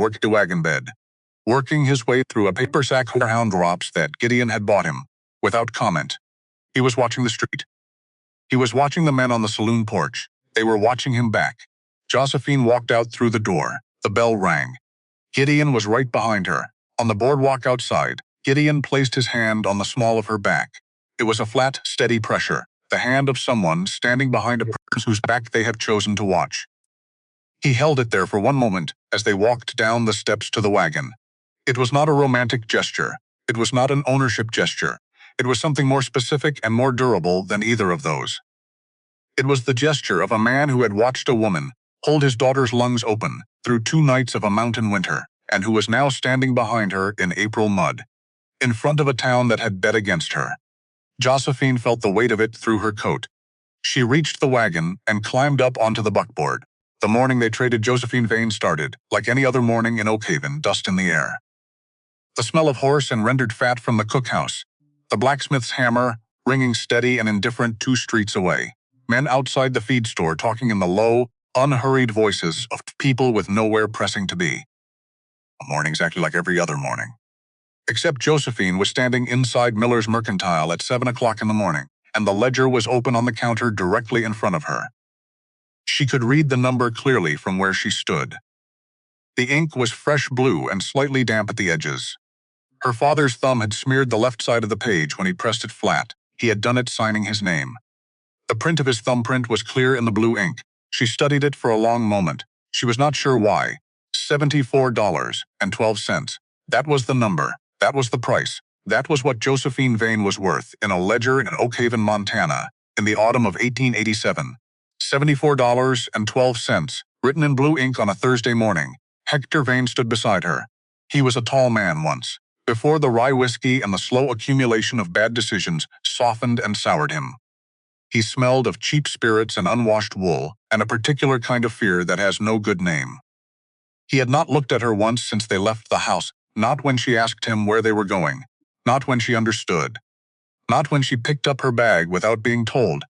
working his way through a paper sack of hound drops that Gideon had bought him, without comment. He was watching the street. He was watching the men on the saloon porch. They were watching him back. Josephine walked out through the door. The bell rang. Gideon was right behind her. On the boardwalk outside, Gideon placed his hand on the small of her back. It was a flat, steady pressure. The hand of someone standing behind a person whose back they have chosen to watch. He held it there for one moment as they walked down the steps to the wagon. It was not a romantic gesture. It was not an ownership gesture. It was something more specific and more durable than either of those. It was the gesture of a man who had watched a woman hold his daughter's lungs open through 2 nights of a mountain winter, and who was now standing behind her in April mud, in front of a town that had bet against her. Josephine felt the weight of it through her coat. She reached the wagon and climbed up onto the buckboard. The morning they traded Josephine Vane started, like any other morning in Oakhaven, dust in the air. The smell of horse and rendered fat from the cookhouse. The blacksmith's hammer, ringing steady and indifferent 2 streets away. Men outside the feed store talking in the low, unhurried voices of people with nowhere pressing to be. A morning exactly like every other morning. Except Josephine was standing inside Miller's Mercantile at 7 o'clock in the morning, and the ledger was open on the counter directly in front of her. She could read the number clearly from where she stood. The ink was fresh blue and slightly damp at the edges. Her father's thumb had smeared the left side of the page when he pressed it flat. He had done it signing his name. The print of his thumbprint was clear in the blue ink. She studied it for a long moment. She was not sure why. $74.12. That was the number. That was the price. That was what Josephine Vane was worth in a ledger in Oakhaven, Montana, in the autumn of 1887. $74.12, written in blue ink on a Thursday morning. Hector Vane stood beside her. He was a tall man once, before the rye whiskey and the slow accumulation of bad decisions softened and soured him. He smelled of cheap spirits and unwashed wool, and a particular kind of fear that has no good name. He had not looked at her once since they left the house, not when she asked him where they were going, not when she understood, not when she picked up her bag without being told.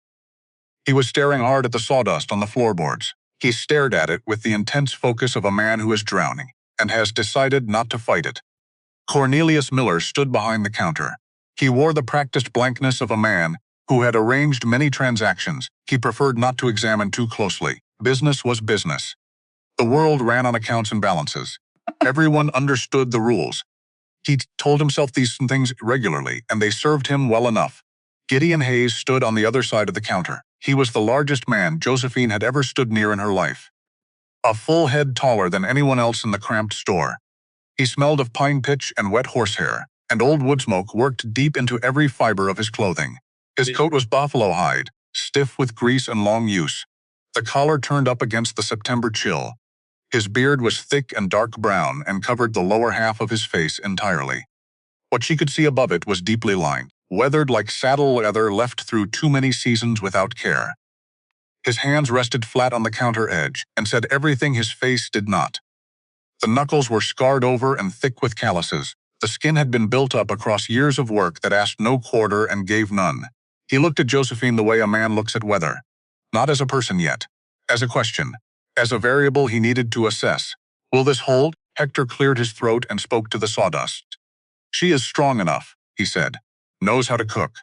He was staring hard at the sawdust on the floorboards. He stared at it with the intense focus of a man who is drowning, and has decided not to fight it. Cornelius Miller stood behind the counter. He wore the practiced blankness of a man who had arranged many transactions he preferred not to examine too closely. Business was business. The world ran on accounts and balances. Everyone understood the rules. He told himself these things regularly, and they served him well enough. Gideon Hayes stood on the other side of the counter. He was the largest man Josephine had ever stood near in her life. A full head taller than anyone else in the cramped store. He smelled of pine pitch and wet horsehair, and old wood smoke worked deep into every fiber of his clothing. His coat was buffalo hide, stiff with grease and long use. The collar turned up against the September chill. His beard was thick and dark brown and covered the lower half of his face entirely. What she could see above it was deeply lined, weathered like saddle leather left through too many seasons without care. His hands rested flat on the counter edge and said everything his face did not. The knuckles were scarred over and thick with calluses. The skin had been built up across years of work that asked no quarter and gave none. He looked at Josephine the way a man looks at weather. Not as a person yet. As a question. As a variable he needed to assess. Will this hold? Hector cleared his throat and spoke to the sawdust. She is strong enough, he said. Knows how to cook.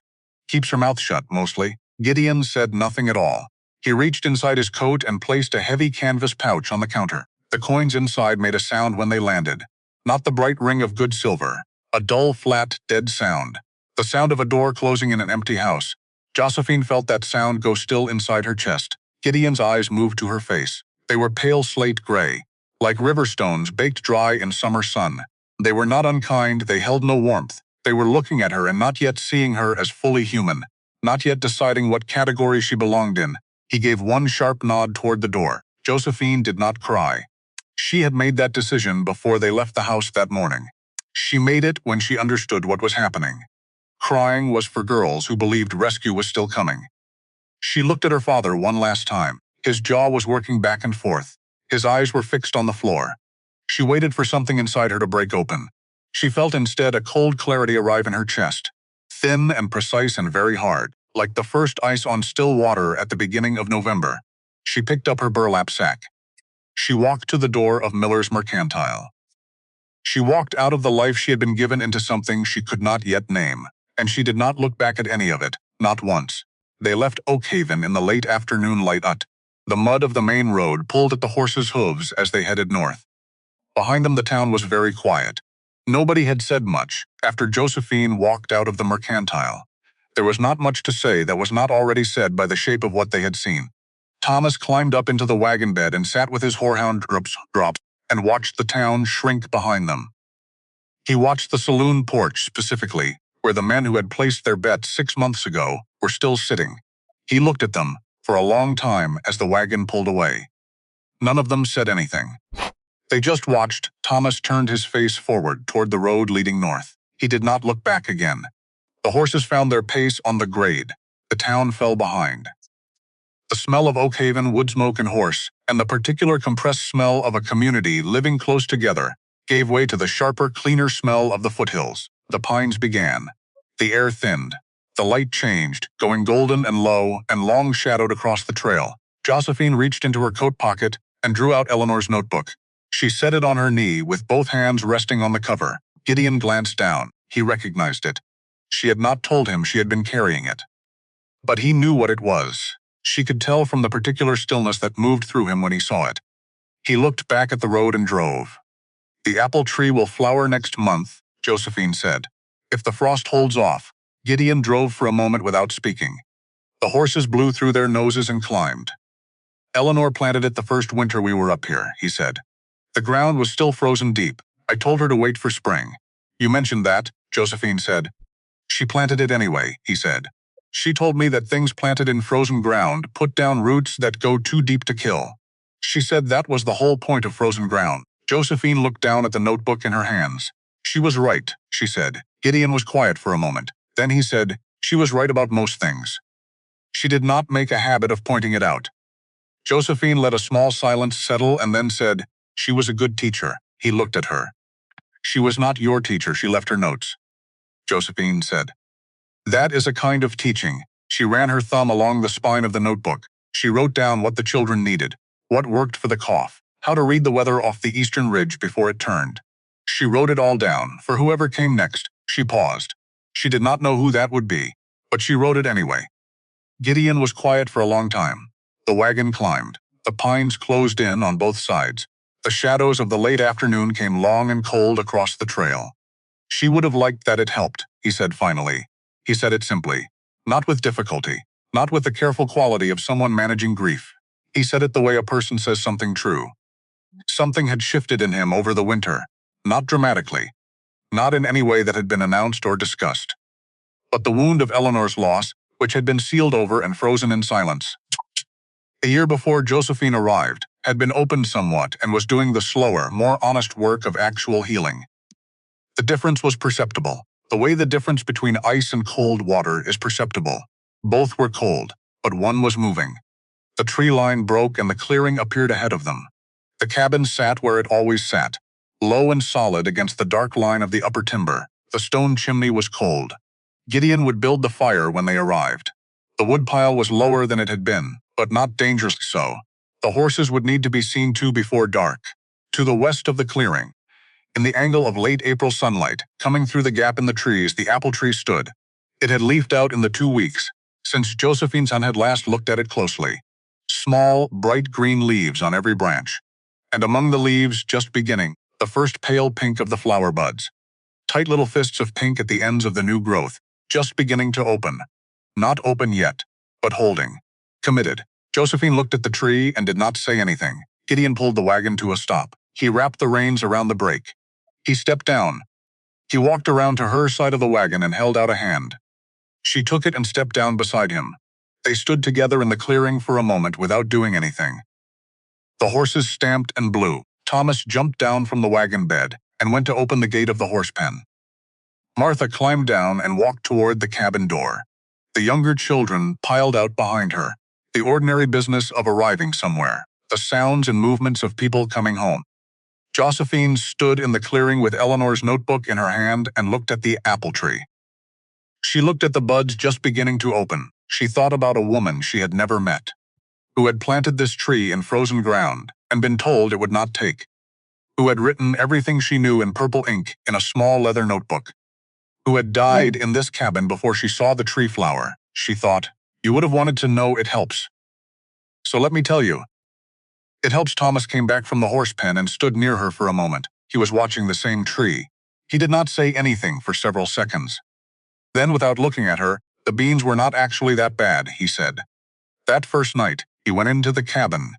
Keeps her mouth shut, mostly. Gideon said nothing at all. He reached inside his coat and placed a heavy canvas pouch on the counter. The coins inside made a sound when they landed. Not the bright ring of good silver. A dull, flat, dead sound. The sound of a door closing in an empty house. Josephine felt that sound go still inside her chest. Gideon's eyes moved to her face. They were pale slate gray, like river stones baked dry in summer sun. They were not unkind, they held no warmth. They were looking at her and not yet seeing her as fully human, not yet deciding what category she belonged in. He gave one sharp nod toward the door. Josephine did not cry. She had made that decision before they left the house that morning. She made it when she understood what was happening. Crying was for girls who believed rescue was still coming. She looked at her father one last time. His jaw was working back and forth. His eyes were fixed on the floor. She waited for something inside her to break open. She felt instead a cold clarity arrive in her chest. Thin and precise and very hard, like the first ice on still water at the beginning of November. She picked up her burlap sack. She walked to the door of Miller's Mercantile. She walked out of the life she had been given into something she could not yet name, and she did not look back at any of it, not once. They left Oakhaven in the late afternoon light. The mud of the main road pulled at the horses' hooves as they headed north. Behind them the town was very quiet. Nobody had said much after Josephine walked out of the Mercantile. There was not much to say that was not already said by the shape of what they had seen. Thomas climbed up into the wagon bed and sat with his horehound dropped and watched the town shrink behind them. He watched the saloon porch specifically, where the men who had placed their bets 6 months ago were still sitting. He looked at them for a long time as the wagon pulled away. None of them said anything. They just watched. Thomas turned his face forward toward the road leading north. He did not look back again. The horses found their pace on the grade. The town fell behind. The smell of Oakhaven, wood smoke and horse, and the particular compressed smell of a community living close together, gave way to the sharper, cleaner smell of the foothills. The pines began. The air thinned. The light changed, going golden and low and long-shadowed across the trail. Josephine reached into her coat pocket and drew out Eleanor's notebook. She set it on her knee with both hands resting on the cover. Gideon glanced down. He recognized it. She had not told him she had been carrying it. But he knew what it was. She could tell from the particular stillness that moved through him when he saw it. He looked back at the road and drove. The apple tree will flower next month, Josephine said. If the frost holds off. Gideon drove for a moment without speaking. The horses blew through their noses and climbed. Eleanor planted it the first winter we were up here, he said. The ground was still frozen deep. I told her to wait for spring. You mentioned that, Josephine said. She planted it anyway, he said. She told me that things planted in frozen ground put down roots that go too deep to kill. She said that was the whole point of frozen ground. Josephine looked down at the notebook in her hands. She was right, she said. Gideon was quiet for a moment. Then he said, she was right about most things. She did not make a habit of pointing it out. Josephine let a small silence settle and then said, she was a good teacher. He looked at her. She was not your teacher, she left her notes. Josephine said. That is a kind of teaching. She ran her thumb along the spine of the notebook. She wrote down what the children needed, what worked for the cough, how to read the weather off the eastern ridge before it turned. She wrote it all down for whoever came next. She paused. She did not know who that would be, but she wrote it anyway. Gideon was quiet for a long time. The wagon climbed. The pines closed in on both sides. The shadows of the late afternoon came long and cold across the trail. She would have liked that it helped, he said finally. He said it simply, not with difficulty, not with the careful quality of someone managing grief. He said it the way a person says something true. Something had shifted in him over the winter. Not dramatically, not in any way that had been announced or discussed. But the wound of Eleanor's loss, which had been sealed over and frozen in silence. A year before Josephine arrived, had been opened somewhat and was doing the slower, more honest work of actual healing. The difference was perceptible, the way the difference between ice and cold water is perceptible. Both were cold, but one was moving. The tree line broke and the clearing appeared ahead of them. The cabin sat where it always sat, low and solid against the dark line of the upper timber. The stone chimney was cold. Gideon would build the fire when they arrived. The woodpile was lower than it had been, but not dangerously so. The horses would need to be seen to before dark. To the west of the clearing, in the angle of late April sunlight, coming through the gap in the trees, the apple tree stood. It had leafed out in the 2 weeks since Josephine's son had last looked at it closely. Small, bright green leaves on every branch. And among the leaves, just beginning, the first pale pink of the flower buds. Tight little fists of pink at the ends of the new growth, just beginning to open. Not open yet, but holding. Committed. Josephine looked at the tree and did not say anything. Gideon pulled the wagon to a stop. He wrapped the reins around the brake. He stepped down. He walked around to her side of the wagon and held out a hand. She took it and stepped down beside him. They stood together in the clearing for a moment without doing anything. The horses stamped and blew. Thomas jumped down from the wagon bed and went to open the gate of the horse pen. Martha climbed down and walked toward the cabin door. The younger children piled out behind her. The ordinary business of arriving somewhere. The sounds and movements of people coming home. Josephine stood in the clearing with Eleanor's notebook in her hand and looked at the apple tree. She looked at the buds just beginning to open. She thought about a woman she had never met, who had planted this tree in frozen ground and been told it would not take, who had written everything she knew in purple ink in a small leather notebook, who had died in this cabin before she saw the tree flower. She thought, you would have wanted to know it helps. So let me tell you. It helps. Thomas came back from the horse pen and stood near her for a moment. He was watching the same tree. He did not say anything for several seconds. Then, without looking at her, the beans were not actually that bad, he said. That first night, he went into the cabin.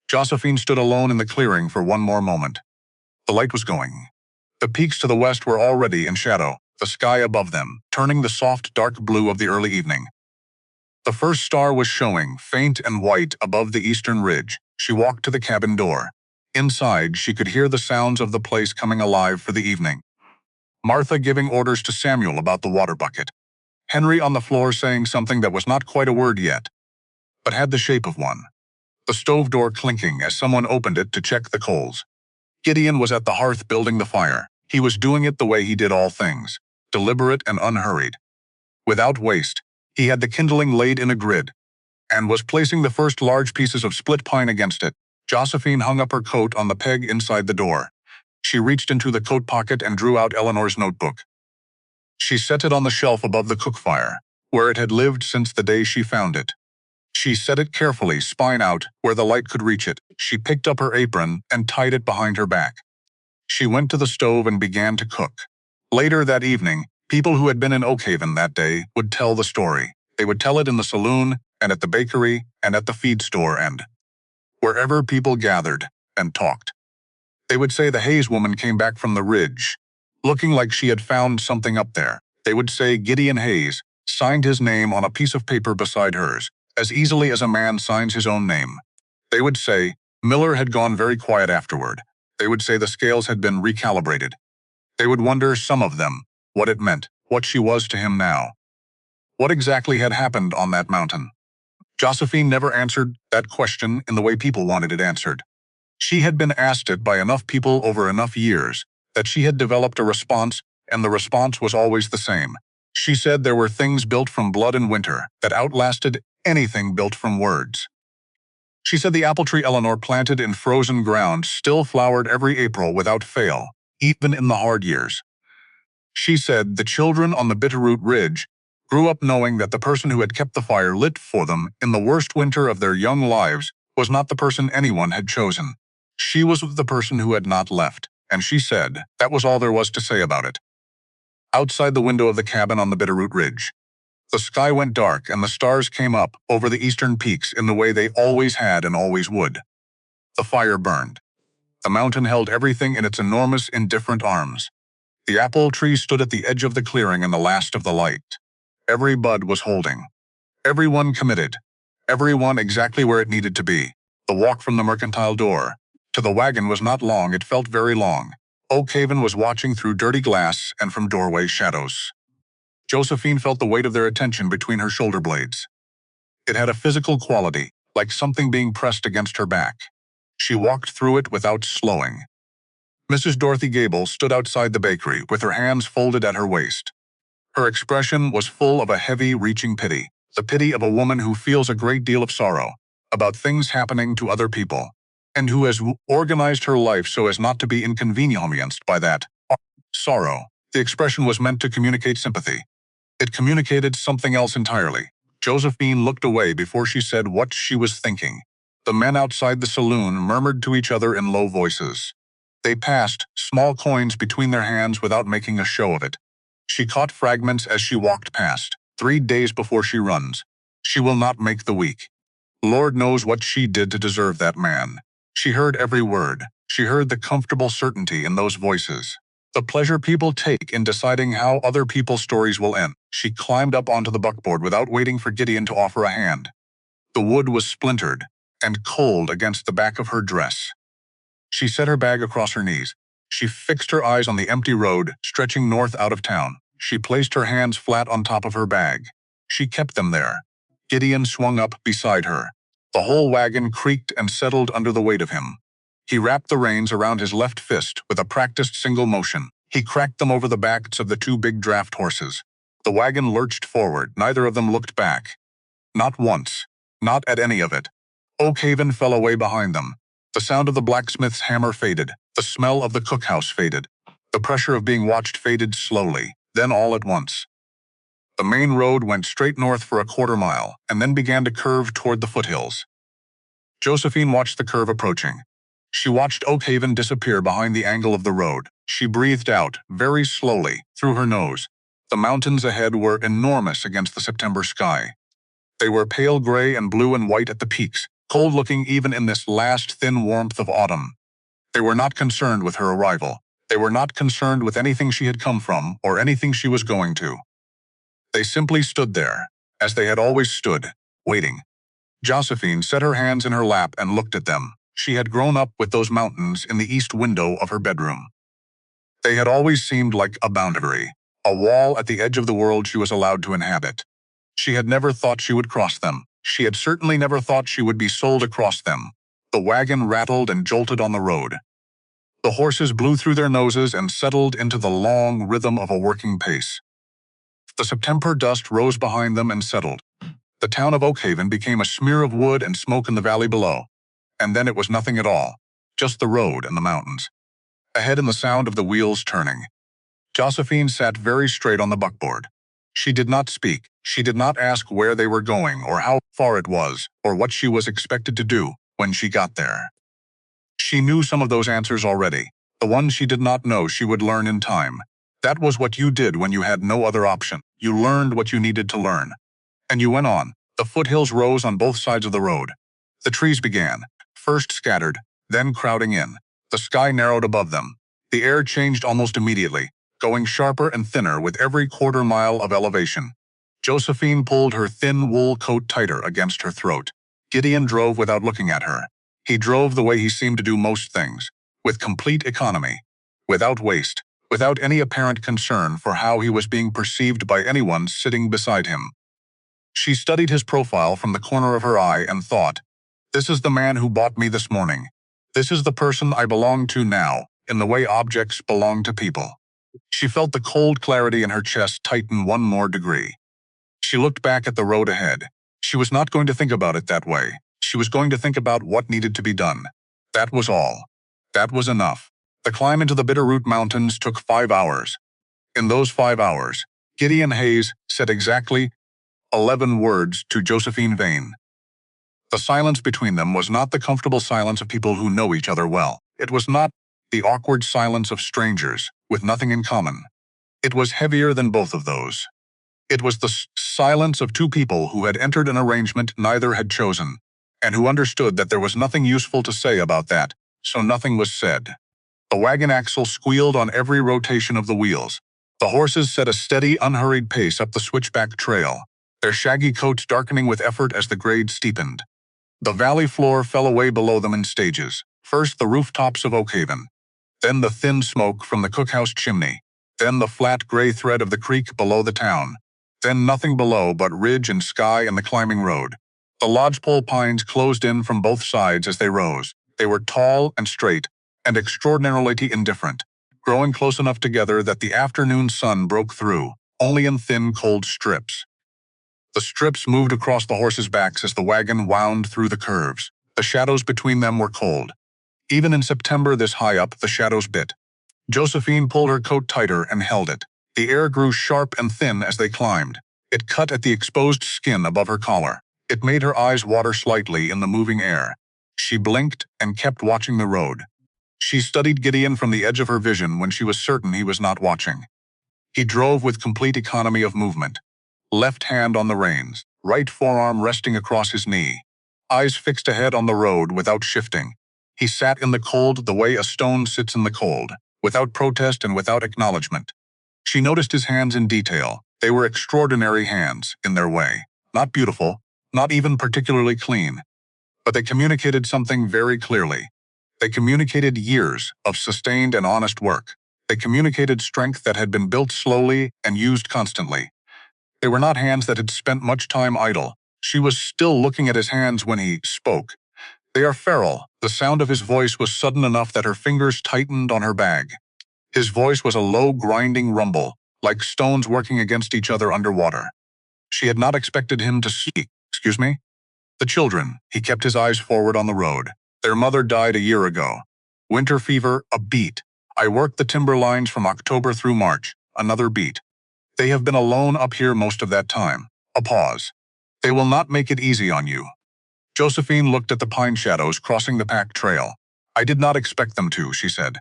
Josephine stood alone in the clearing for one more moment. The light was going. The peaks to the west were already in shadow, the sky above them, turning the soft dark blue of the early evening. The first star was showing, faint and white, above the eastern ridge. She walked to the cabin door. Inside, she could hear the sounds of the place coming alive for the evening. Martha giving orders to Samuel about the water bucket. Henry on the floor saying something that was not quite a word yet, but had the shape of one. The stove door clinking as someone opened it to check the coals. Gideon was at the hearth building the fire. He was doing it the way he did all things, deliberate and unhurried. Without waste, he had the kindling laid in a grid, and was placing the first large pieces of split pine against it. Josephine hung up her coat on the peg inside the door. She reached into the coat pocket and drew out Eleanor's notebook. She set it on the shelf above the cook fire, where it had lived since the day she found it. She set it carefully, spine out, where the light could reach it. She picked up her apron and tied it behind her back. She went to the stove and began to cook. Later that evening, people who had been in Oakhaven that day would tell the story. They would tell it in the saloon, and at the bakery, and at the feed store, and wherever people gathered and talked. They would say the Hayes woman came back from the ridge, looking like she had found something up there. They would say Gideon Hayes signed his name on a piece of paper beside hers, as easily as a man signs his own name. They would say Miller had gone very quiet afterward. They would say the scales had been recalibrated. They would wonder, some of them, what it meant, what she was to him now. What exactly had happened on that mountain? Josephine never answered that question in the way people wanted it answered. She had been asked it by enough people over enough years that she had developed a response, and the response was always the same. She said there were things built from blood and winter that outlasted anything built from words. She said the apple tree Eleanor planted in frozen ground still flowered every April without fail, even in the hard years. She said the children on the Bitterroot Ridge grew up knowing that the person who had kept the fire lit for them in the worst winter of their young lives was not the person anyone had chosen. She was the person who had not left, and she said that was all there was to say about it. Outside the window of the cabin on the Bitterroot Ridge, the sky went dark and the stars came up over the eastern peaks in the way they always had and always would. The fire burned. The mountain held everything in its enormous, indifferent arms. The apple tree stood at the edge of the clearing in the last of the light. Every bud was holding. Everyone committed. Everyone exactly where it needed to be. The walk from the mercantile door to the wagon was not long, it felt very long. Oak Haven was watching through dirty glass and from doorway shadows. Josephine felt the weight of their attention between her shoulder blades. It had a physical quality, like something being pressed against her back. She walked through it without slowing. Mrs. Dorothy Gable stood outside the bakery with her hands folded at her waist. Her expression was full of a heavy, reaching pity, the pity of a woman who feels a great deal of sorrow about things happening to other people, and who has organized her life so as not to be inconvenienced by that sorrow. The expression was meant to communicate sympathy. It communicated something else entirely. Josephine looked away before she said what she was thinking. The men outside the saloon murmured to each other in low voices. They passed small coins between their hands without making a show of it. She caught fragments as she walked past. 3 days before she runs. She will not make the week. Lord knows what she did to deserve that man. She heard every word. She heard the comfortable certainty in those voices. The pleasure people take in deciding how other people's stories will end. She climbed up onto the buckboard without waiting for Gideon to offer a hand. The wood was splintered and cold against the back of her dress. She set her bag across her knees. She fixed her eyes on the empty road stretching north out of town. She placed her hands flat on top of her bag. She kept them there. Gideon swung up beside her. The whole wagon creaked and settled under the weight of him. He wrapped the reins around his left fist with a practiced single motion. He cracked them over the backs of the 2 big draft horses. The wagon lurched forward. Neither of them looked back. Not once. Not at any of it. Oak Haven fell away behind them. The sound of the blacksmith's hammer faded. The smell of the cookhouse faded. The pressure of being watched faded slowly, then all at once. The main road went straight north for a quarter mile, and then began to curve toward the foothills. Josephine watched the curve approaching. She watched Oak Haven disappear behind the angle of the road. She breathed out, very slowly, through her nose. The mountains ahead were enormous against the September sky. They were pale gray and blue and white at the peaks, cold-looking even in this last thin warmth of autumn. They were not concerned with her arrival. They were not concerned with anything she had come from or anything she was going to. They simply stood there, as they had always stood, waiting. Josephine set her hands in her lap and looked at them. She had grown up with those mountains in the east window of her bedroom. They had always seemed like a boundary, a wall at the edge of the world she was allowed to inhabit. She had never thought she would cross them. She had certainly never thought she would be sold across them. The wagon rattled and jolted on the road. The horses blew through their noses and settled into the long rhythm of a working pace. The September dust rose behind them and settled. The town of Oak Haven became a smear of wood and smoke in the valley below. And then it was nothing at all, just the road and the mountains. Ahead and the sound of the wheels turning. Josephine sat very straight on the buckboard. She did not speak. She did not ask where they were going or how far it was or what she was expected to do when she got there. She knew some of those answers already. The ones she did not know she would learn in time. That was what you did when you had no other option. You learned what you needed to learn. And you went on. The foothills rose on both sides of the road. The trees began, first scattered, then crowding in. The sky narrowed above them. The air changed almost immediately, going sharper and thinner with every quarter mile of elevation. Josephine pulled her thin wool coat tighter against her throat. Gideon drove without looking at her. He drove the way he seemed to do most things, with complete economy, without waste, without any apparent concern for how he was being perceived by anyone sitting beside him. She studied his profile from the corner of her eye and thought, "This is the man who bought me this morning. This is the person I belong to now, in the way objects belong to people." She felt the cold clarity in her chest tighten one more degree. She looked back at the road ahead. She was not going to think about it that way. She was going to think about what needed to be done. That was all. That was enough. The climb into the Bitterroot Mountains took 5 hours. In those 5 hours, Gideon Hayes said exactly 11 words to Josephine Vane. The silence between them was not the comfortable silence of people who know each other well. It was not the awkward silence of strangers with nothing in common. It was heavier than both of those. It was the silence of 2 people who had entered an arrangement neither had chosen, and who understood that there was nothing useful to say about that, so nothing was said. The wagon axle squealed on every rotation of the wheels. The horses set a steady, unhurried pace up the switchback trail, their shaggy coats darkening with effort as the grade steepened. The valley floor fell away below them in stages, first the rooftops of Oakhaven, then the thin smoke from the cookhouse chimney, then the flat gray thread of the creek below the town, then nothing below but ridge and sky and the climbing road. The lodgepole pines closed in from both sides as they rose. They were tall and straight, and extraordinarily indifferent, growing close enough together that the afternoon sun broke through, only in thin, cold strips. The strips moved across the horses' backs as the wagon wound through the curves. The shadows between them were cold. Even in September this high up, the shadows bit. Josephine pulled her coat tighter and held it. The air grew sharp and thin as they climbed. It cut at the exposed skin above her collar. It made her eyes water slightly in the moving air. She blinked and kept watching the road. She studied Gideon from the edge of her vision when she was certain he was not watching. He drove with complete economy of movement. Left hand on the reins, right forearm resting across his knee. Eyes fixed ahead on the road without shifting. He sat in the cold the way a stone sits in the cold, without protest and without acknowledgement. She noticed his hands in detail. They were extraordinary hands, in their way. Not beautiful, not even particularly clean. But they communicated something very clearly. They communicated years of sustained and honest work. They communicated strength that had been built slowly and used constantly. They were not hands that had spent much time idle. She was still looking at his hands when he spoke. They are feral. The sound of his voice was sudden enough that her fingers tightened on her bag. His voice was a low, grinding rumble, like stones working against each other underwater. She had not expected him to speak. Excuse me? The children. He kept his eyes forward on the road. Their mother died a year ago. Winter fever, a beat. I worked the timber lines from October through March, another beat. They have been alone up here most of that time. A pause. They will not make it easy on you. Josephine looked at the pine shadows crossing the pack trail. I did not expect them to, she said.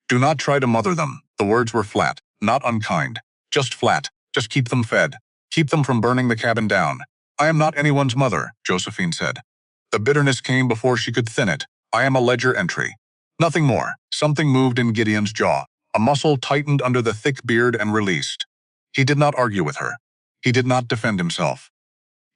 Do not try to mother them. The words were flat, not unkind. Just flat. Just keep them fed. Keep them from burning the cabin down. I am not anyone's mother, Josephine said. The bitterness came before she could thin it. I am a ledger entry. Nothing more. Something moved in Gideon's jaw. A muscle tightened under the thick beard and released. He did not argue with her. He did not defend himself.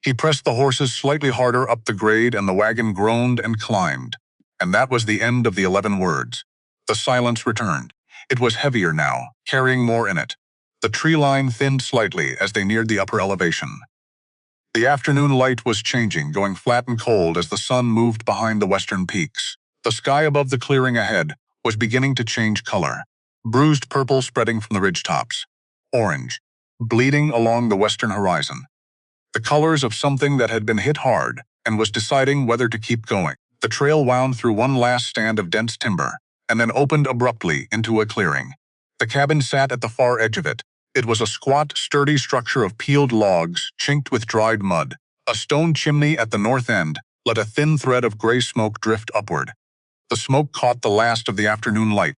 He pressed the horses slightly harder up the grade and the wagon groaned and climbed. And that was the end of the 11 words. The silence returned. It was heavier now, carrying more in it. The tree line thinned slightly as they neared the upper elevation. The afternoon light was changing, going flat and cold as the sun moved behind the western peaks. The sky above the clearing ahead was beginning to change color. Bruised purple spreading from the ridgetops. Orange, bleeding along the western horizon. The colors of something that had been hit hard and was deciding whether to keep going. The trail wound through one last stand of dense timber and then opened abruptly into a clearing. The cabin sat at the far edge of it. It was a squat, sturdy structure of peeled logs, chinked with dried mud. A stone chimney at the north end let a thin thread of gray smoke drift upward. The smoke caught the last of the afternoon light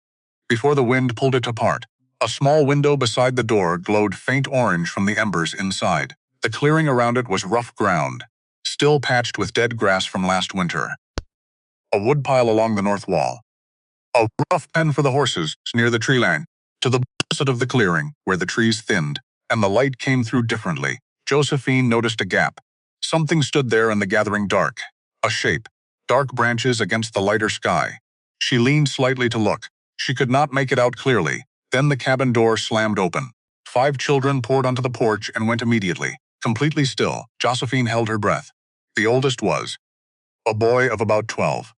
before the wind pulled it apart. A small window beside the door glowed faint orange from the embers inside. The clearing around it was rough ground, still patched with dead grass from last winter. A woodpile along the north wall. A rough pen for the horses near the tree line. To the opposite of the clearing, where the trees thinned, and the light came through differently, Josephine noticed a gap. Something stood there in the gathering dark. A shape. Dark branches against the lighter sky. She leaned slightly to look. She could not make it out clearly. Then the cabin door slammed open. 5 children poured onto the porch and went immediately. Completely still, Josephine held her breath. The oldest was a boy of about 12.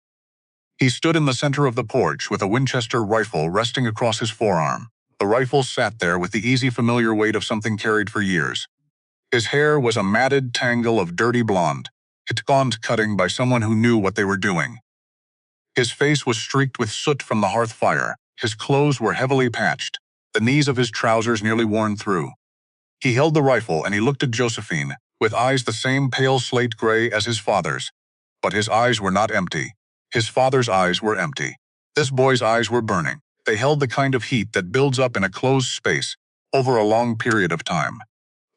He stood in the center of the porch with a Winchester rifle resting across his forearm. The rifle sat there with the easy, familiar weight of something carried for years. His hair was a matted tangle of dirty blonde, it gone cutting by someone who knew what they were doing. His face was streaked with soot from the hearth fire. His clothes were heavily patched, the knees of his trousers nearly worn through. He held the rifle and he looked at Josephine, with eyes the same pale slate gray as his father's. But his eyes were not empty. His father's eyes were empty. This boy's eyes were burning. They held the kind of heat that builds up in a closed space over a long period of time.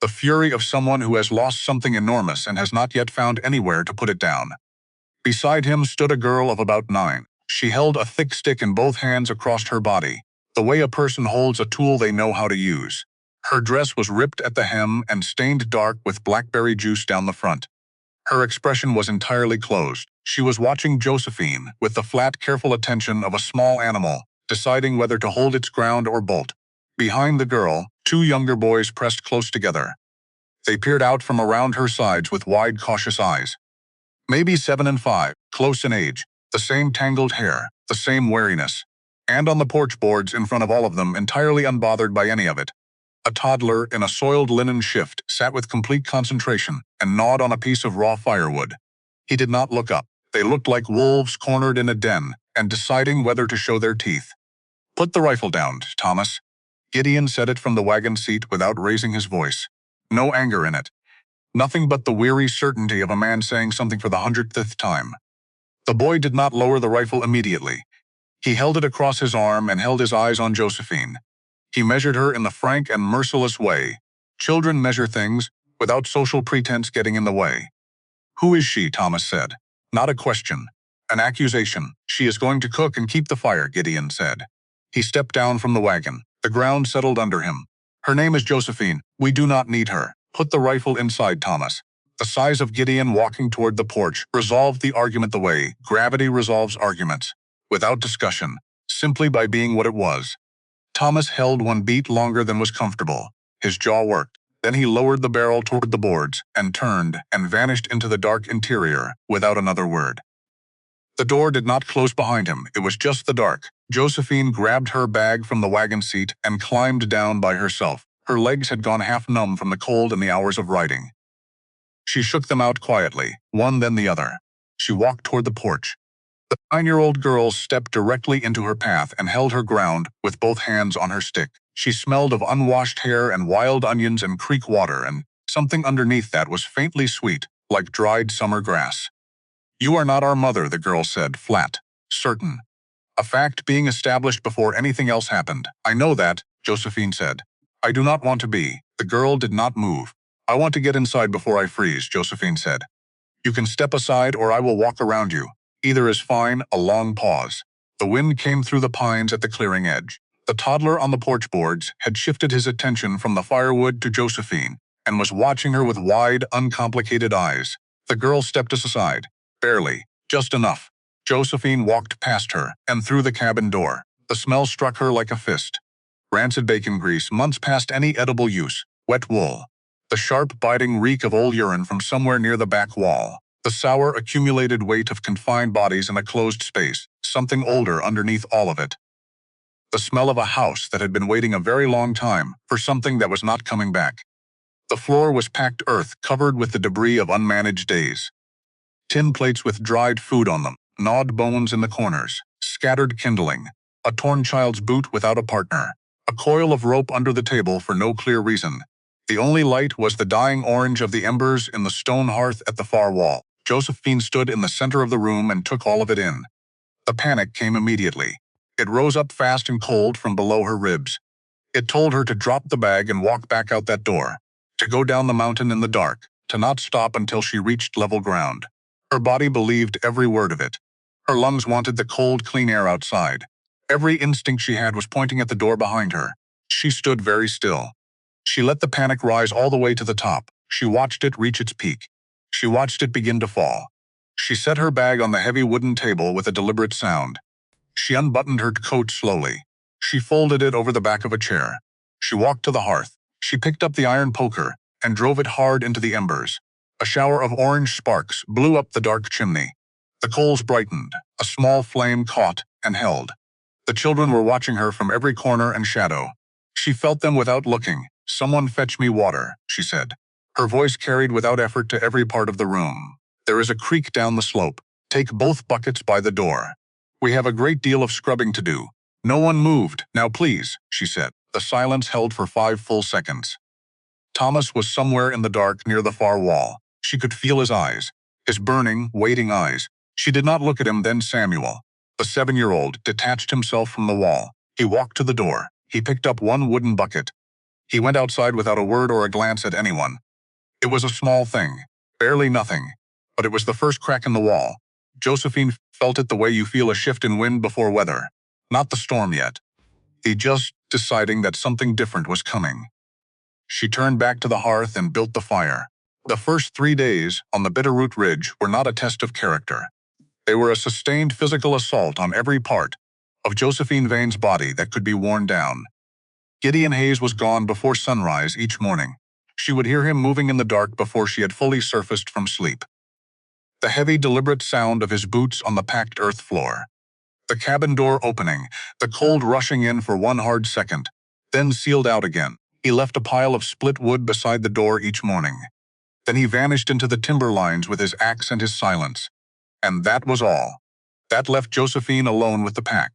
The fury of someone who has lost something enormous and has not yet found anywhere to put it down. Beside him stood a girl of about 9. She held a thick stick in both hands across her body, the way a person holds a tool they know how to use. Her dress was ripped at the hem and stained dark with blackberry juice down the front. Her expression was entirely closed. She was watching Josephine with the flat, careful attention of a small animal, deciding whether to hold its ground or bolt. Behind the girl, two younger boys pressed close together. They peered out from around her sides with wide, cautious eyes. Maybe 7 and 5, close in age, the same tangled hair, the same wariness. And on the porch boards in front of all of them, entirely unbothered by any of it, a toddler in a soiled linen shift sat with complete concentration and gnawed on a piece of raw firewood. He did not look up. They looked like wolves cornered in a den and deciding whether to show their teeth. "Put the rifle down, Thomas." Gideon said it from the wagon seat without raising his voice. No anger in it. Nothing but the weary certainty of a man saying something for the 100th time. The boy did not lower the rifle immediately. He held it across his arm and held his eyes on Josephine. He measured her in the frank and merciless way. Children measure things, without social pretense getting in the way. "Who is she?" Thomas said. Not a question. An accusation. "She is going to cook and keep the fire," Gideon said. He stepped down from the wagon. The ground settled under him. "Her name is Josephine. We do not need her. Put the rifle inside, Thomas." The size of Gideon walking toward the porch resolved the argument the way gravity resolves arguments, without discussion, simply by being what it was. Thomas held one beat longer than was comfortable. His jaw worked. Then he lowered the barrel toward the boards and turned and vanished into the dark interior without another word. The door did not close behind him. It was just the dark. Josephine grabbed her bag from the wagon seat and climbed down by herself. Her legs had gone half numb from the cold and the hours of riding. She shook them out quietly, one then the other. She walked toward the porch. The 9-year-old girl stepped directly into her path and held her ground with both hands on her stick. She smelled of unwashed hair and wild onions and creek water, and something underneath that was faintly sweet, like dried summer grass. "You are not our mother," the girl said, flat, certain. A fact being established before anything else happened. "I know that," Josephine said. "I do not want to be." The girl did not move. "I want to get inside before I freeze," Josephine said. "You can step aside or I will walk around you. Either is fine." A long pause. The wind came through the pines at the clearing edge. The toddler on the porch boards had shifted his attention from the firewood to Josephine and was watching her with wide, uncomplicated eyes. The girl stepped aside. Barely. Just enough. Josephine walked past her and through the cabin door. The smell struck her like a fist. Rancid bacon grease, months past any edible use. Wet wool. The sharp, biting reek of old urine from somewhere near the back wall. The sour, accumulated weight of confined bodies in a closed space. Something older underneath all of it. The smell of a house that had been waiting a very long time for something that was not coming back. The floor was packed earth covered with the debris of unmanaged days. Tin plates with dried food on them, gnawed bones in the corners, scattered kindling, a torn child's boot without a partner, a coil of rope under the table for no clear reason. The only light was the dying orange of the embers in the stone hearth at the far wall. Josephine stood in the center of the room and took all of it in. The panic came immediately. It rose up fast and cold from below her ribs. It told her to drop the bag and walk back out that door, to go down the mountain in the dark, to not stop until she reached level ground. Her body believed every word of it. Her lungs wanted the cold, clean air outside. Every instinct she had was pointing at the door behind her. She stood very still. She let the panic rise all the way to the top. She watched it reach its peak. She watched it begin to fall. She set her bag on the heavy wooden table with a deliberate sound. She unbuttoned her coat slowly. She folded it over the back of a chair. She walked to the hearth. She picked up the iron poker and drove it hard into the embers. A shower of orange sparks blew up the dark chimney. The coals brightened. A small flame caught and held. The children were watching her from every corner and shadow. She felt them without looking. "Someone fetch me water," she said. Her voice carried without effort to every part of the room. "There is a creek down the slope. Take both buckets by the door. We have a great deal of scrubbing to do." No one moved. "Now please," she said. The silence held for 5 full seconds. Thomas was somewhere in the dark near the far wall. She could feel his eyes, his burning, waiting eyes. She did not look at him. Then Samuel, the 7-year-old, detached himself from the wall. He walked to the door. He picked up one wooden bucket. He went outside without a word or a glance at anyone. It was a small thing, barely nothing, but it was the first crack in the wall. Josephine felt it the way you feel a shift in wind before weather. Not the storm yet. He just deciding that something different was coming. She turned back to the hearth and built the fire. The first 3 days on the Bitterroot Ridge were not a test of character. They were a sustained physical assault on every part of Josephine Vane's body that could be worn down. Gideon Hayes was gone before sunrise each morning. She would hear him moving in the dark before she had fully surfaced from sleep. The heavy, deliberate sound of his boots on the packed earth floor. The cabin door opening, the cold rushing in for one hard second, then sealed out again. He left a pile of split wood beside the door each morning. Then he vanished into the timber lines with his axe and his silence. And that was all. That left Josephine alone with the pack.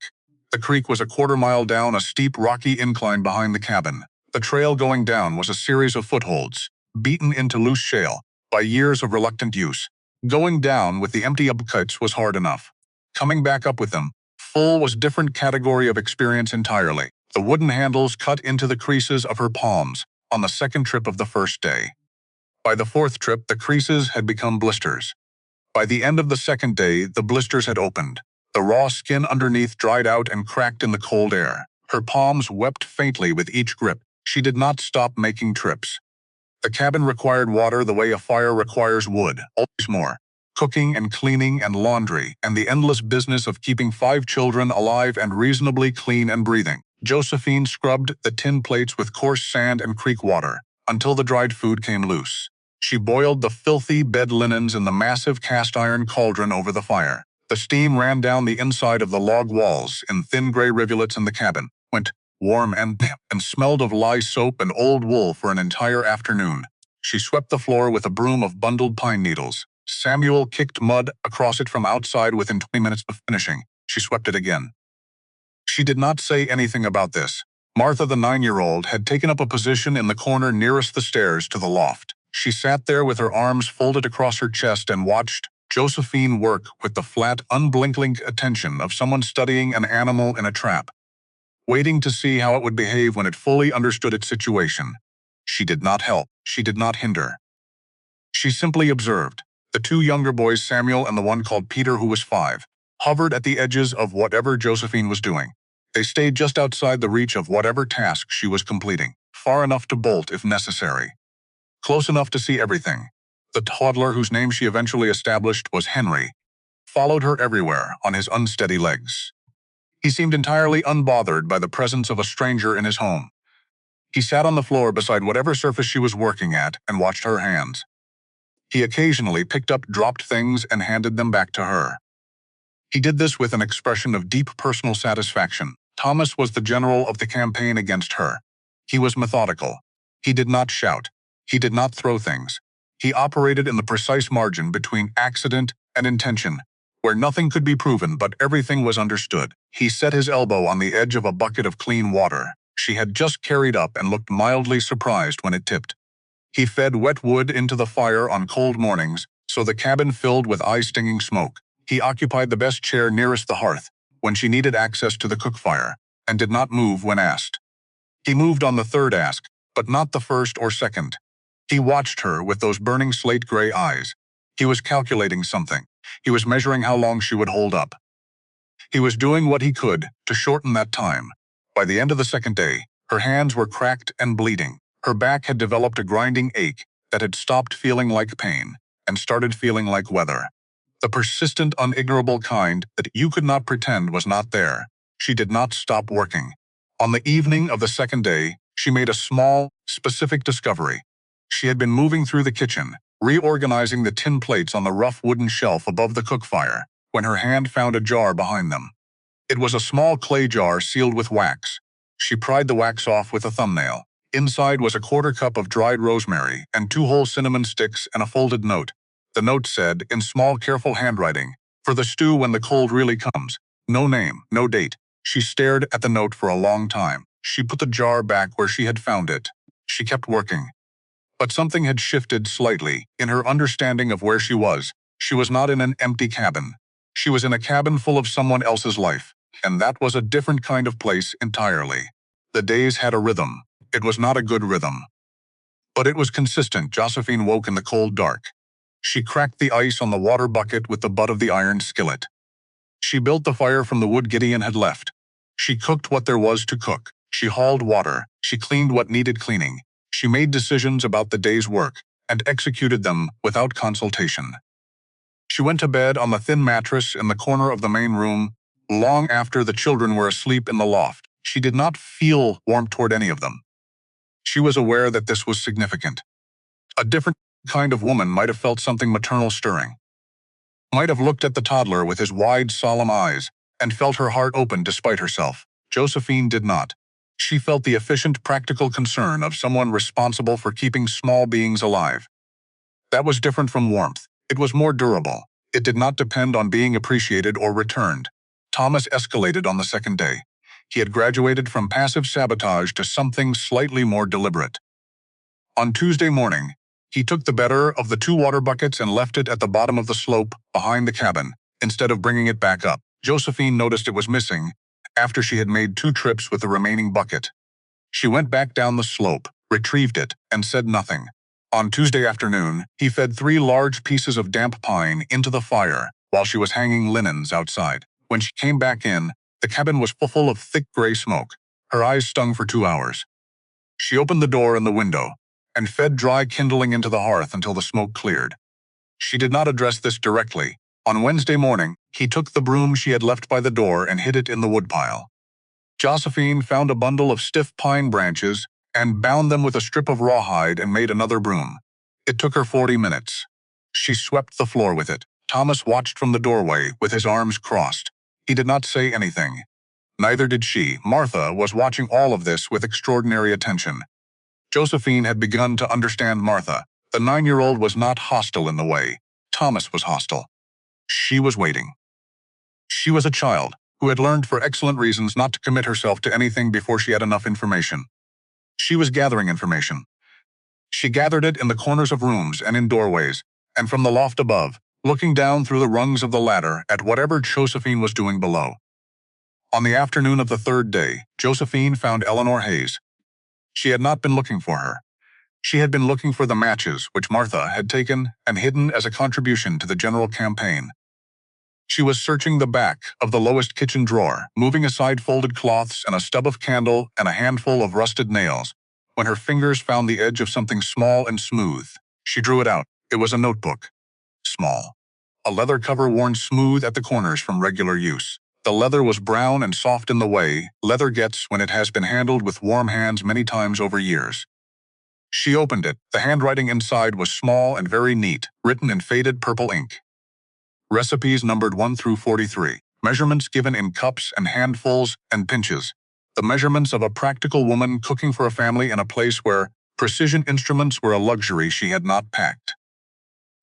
The creek was a quarter-mile down a steep, rocky incline behind the cabin. The trail going down was a series of footholds, beaten into loose shale by years of reluctant use. Going down with the empty upcuts was hard enough. Coming back up with them, full, was a different category of experience entirely. The wooden handles cut into the creases of her palms on the second trip of the first day. By the fourth trip, the creases had become blisters. By the end of the second day, the blisters had opened. The raw skin underneath dried out and cracked in the cold air. Her palms wept faintly with each grip. She did not stop making trips. The cabin required water the way a fire requires wood, always more. Cooking and cleaning and laundry, and the endless business of keeping 5 children alive and reasonably clean and breathing. Josephine scrubbed the tin plates with coarse sand and creek water until the dried food came loose. She boiled the filthy bed linens in the massive cast-iron cauldron over the fire. The steam ran down the inside of the log walls in thin gray rivulets in the cabin, went warm and damp, and smelled of lye soap and old wool for an entire afternoon. She swept the floor with a broom of bundled pine needles. Samuel kicked mud across it from outside within 20 minutes of finishing. She swept it again. She did not say anything about this. Martha, the 9-year-old, had taken up a position in the corner nearest the stairs to the loft. She sat there with her arms folded across her chest and watched Josephine work with the flat, unblinking attention of someone studying an animal in a trap, waiting to see how it would behave when it fully understood its situation. She did not help. She did not hinder. She simply observed. The 2 younger boys, Samuel and the one called Peter, who was 5, hovered at the edges of whatever Josephine was doing. They stayed just outside the reach of whatever task she was completing, far enough to bolt if necessary, close enough to see everything. The toddler, whose name she eventually established was Henry, followed her everywhere on his unsteady legs. He seemed entirely unbothered by the presence of a stranger in his home. He sat on the floor beside whatever surface she was working at and watched her hands. He occasionally picked up dropped things and handed them back to her. He did this with an expression of deep personal satisfaction. Thomas was the general of the campaign against her. He was methodical. He did not shout. He did not throw things. He operated in the precise margin between accident and intention, where nothing could be proven but everything was understood. He set his elbow on the edge of a bucket of clean water she had just carried up and looked mildly surprised when it tipped. He fed wet wood into the fire on cold mornings, so the cabin filled with eye-stinging smoke. He occupied the best chair nearest the hearth when she needed access to the cook fire, and did not move when asked. He moved on the third ask, but not the first or second. He watched her with those burning slate-gray eyes. He was calculating something. He was measuring how long she would hold up. He was doing what he could to shorten that time. By the end of the second day, her hands were cracked and bleeding. Her back had developed a grinding ache that had stopped feeling like pain and started feeling like weather. The persistent, unignorable kind that you could not pretend was not there. She did not stop working. On the evening of the second day, she made a small, specific discovery. She had been moving through the kitchen, reorganizing the tin plates on the rough wooden shelf above the cook fire, when her hand found a jar behind them. It was a small clay jar sealed with wax. She pried the wax off with a thumbnail. Inside was a 1/4 cup of dried rosemary and 2 whole cinnamon sticks and a folded note. The note said, in small, careful handwriting, "For the stew when the cold really comes." No name, no date. She stared at the note for a long time. She put the jar back where she had found it. She kept working. But something had shifted slightly in her understanding of where she was. She was not in an empty cabin. She was in a cabin full of someone else's life, and that was a different kind of place entirely. The days had a rhythm. It was not a good rhythm, but it was consistent. Josephine woke in the cold dark. She cracked the ice on the water bucket with the butt of the iron skillet. She built the fire from the wood Gideon had left. She cooked what there was to cook. She hauled water. She cleaned what needed cleaning. She made decisions about the day's work and executed them without consultation. She went to bed on the thin mattress in the corner of the main room long after the children were asleep in the loft. She did not feel warm toward any of them. She was aware that this was significant. A different kind of woman might have felt something maternal stirring, might have looked at the toddler with his wide, solemn eyes, and felt her heart open despite herself. Josephine did not. She felt the efficient, practical concern of someone responsible for keeping small beings alive. That was different from warmth. It was more durable. It did not depend on being appreciated or returned. Thomas escalated on the second day. He had graduated from passive sabotage to something slightly more deliberate. On Tuesday morning, he took the better of the 2 water buckets and left it at the bottom of the slope behind the cabin, instead of bringing it back up. Josephine noticed it was missing after she had made 2 trips with the remaining bucket. She went back down the slope, retrieved it, and said nothing. On Tuesday afternoon, he fed 3 large pieces of damp pine into the fire while she was hanging linens outside. When she came back in, the cabin was full of thick gray smoke. Her eyes stung for 2 hours. She opened the door and the window and fed dry kindling into the hearth until the smoke cleared. She did not address this directly. On Wednesday morning, he took the broom she had left by the door and hid it in the woodpile. Josephine found a bundle of stiff pine branches and bound them with a strip of rawhide and made another broom. It took her 40 minutes. She swept the floor with it. Thomas watched from the doorway with his arms crossed. He did not say anything. Neither did she. Martha was watching all of this with extraordinary attention. Josephine had begun to understand Martha. The 9-year-old was not hostile in the way Thomas was hostile. She was waiting. She was a child who had learned for excellent reasons not to commit herself to anything before she had enough information. She was gathering information. She gathered it in the corners of rooms and in doorways, and from the loft above, looking down through the rungs of the ladder at whatever Josephine was doing below. On the afternoon of the 3rd day, Josephine found Eleanor Hayes. She had not been looking for her. She had been looking for the matches which Martha had taken and hidden as a contribution to the general campaign. She was searching the back of the lowest kitchen drawer, moving aside folded cloths and a stub of candle and a handful of rusted nails, when her fingers found the edge of something small and smooth. She drew it out. It was a notebook. Small. A leather cover worn smooth at the corners from regular use. The leather was brown and soft in the way leather gets when it has been handled with warm hands many times over years. She opened it. The handwriting inside was small and very neat, written in faded purple ink. Recipes numbered 1 through 43. Measurements given in cups and handfuls and pinches. The measurements of a practical woman cooking for a family in a place where precision instruments were a luxury she had not packed.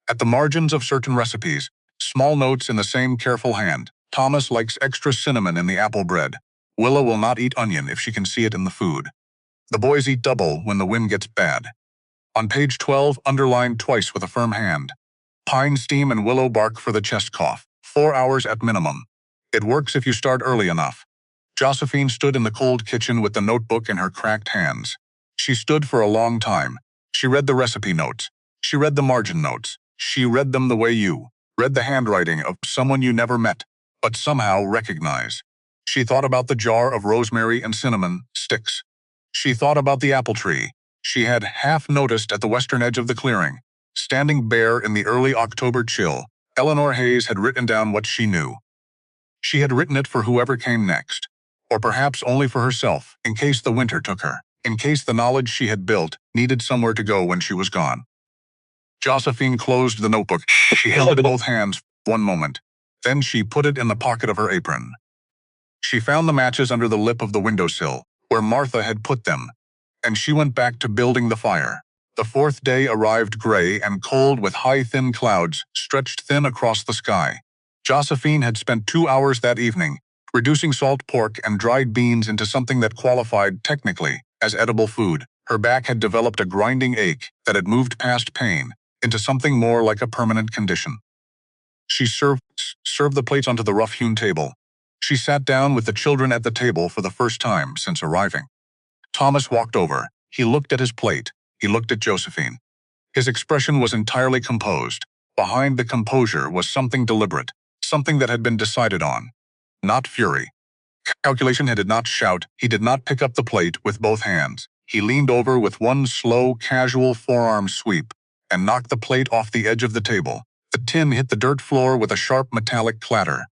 At the margins of certain recipes, small notes in the same careful hand. Thomas likes extra cinnamon in the apple bread. Willa will not eat onion if she can see it in the food. The boys eat double when the wind gets bad. On page 12, underlined twice with a firm hand. Pine steam and willow bark for the chest cough. 4 hours at minimum. It works if you start early enough. Josephine stood in the cold kitchen with the notebook in her cracked hands. She stood for a long time. She read the recipe notes. She read the margin notes. She read them the way you read the handwriting of someone you never met, but somehow recognize. She thought about the jar of rosemary and cinnamon sticks. She thought about the apple tree she had half noticed at the western edge of the clearing. Standing bare in the early October chill, Eleanor Hayes had written down what she knew. She had written it for whoever came next, or perhaps only for herself, in case the winter took her, in case the knowledge she had built needed somewhere to go when she was gone. Josephine closed the notebook. She held it in both hands for one moment. Then she put it in the pocket of her apron. She found the matches under the lip of the windowsill, where Martha had put them, and she went back to building the fire. The 4th day arrived gray and cold with high thin clouds stretched thin across the sky. Josephine had spent 2 hours that evening, reducing salt pork and dried beans into something that qualified technically as edible food. Her back had developed a grinding ache that had moved past pain into something more like a permanent condition. She served the plates onto the rough-hewn table. She sat down with the children at the table for the first time since arriving. Thomas walked over. He looked at his plate. He looked at Josephine. His expression was entirely composed. Behind the composure was something deliberate, something that had been decided on. Not fury. Calculation. He did not shout. He did not pick up the plate with both hands. He leaned over with one slow, casual forearm sweep and knocked the plate off the edge of the table. The tin hit the dirt floor with a sharp metallic clatter.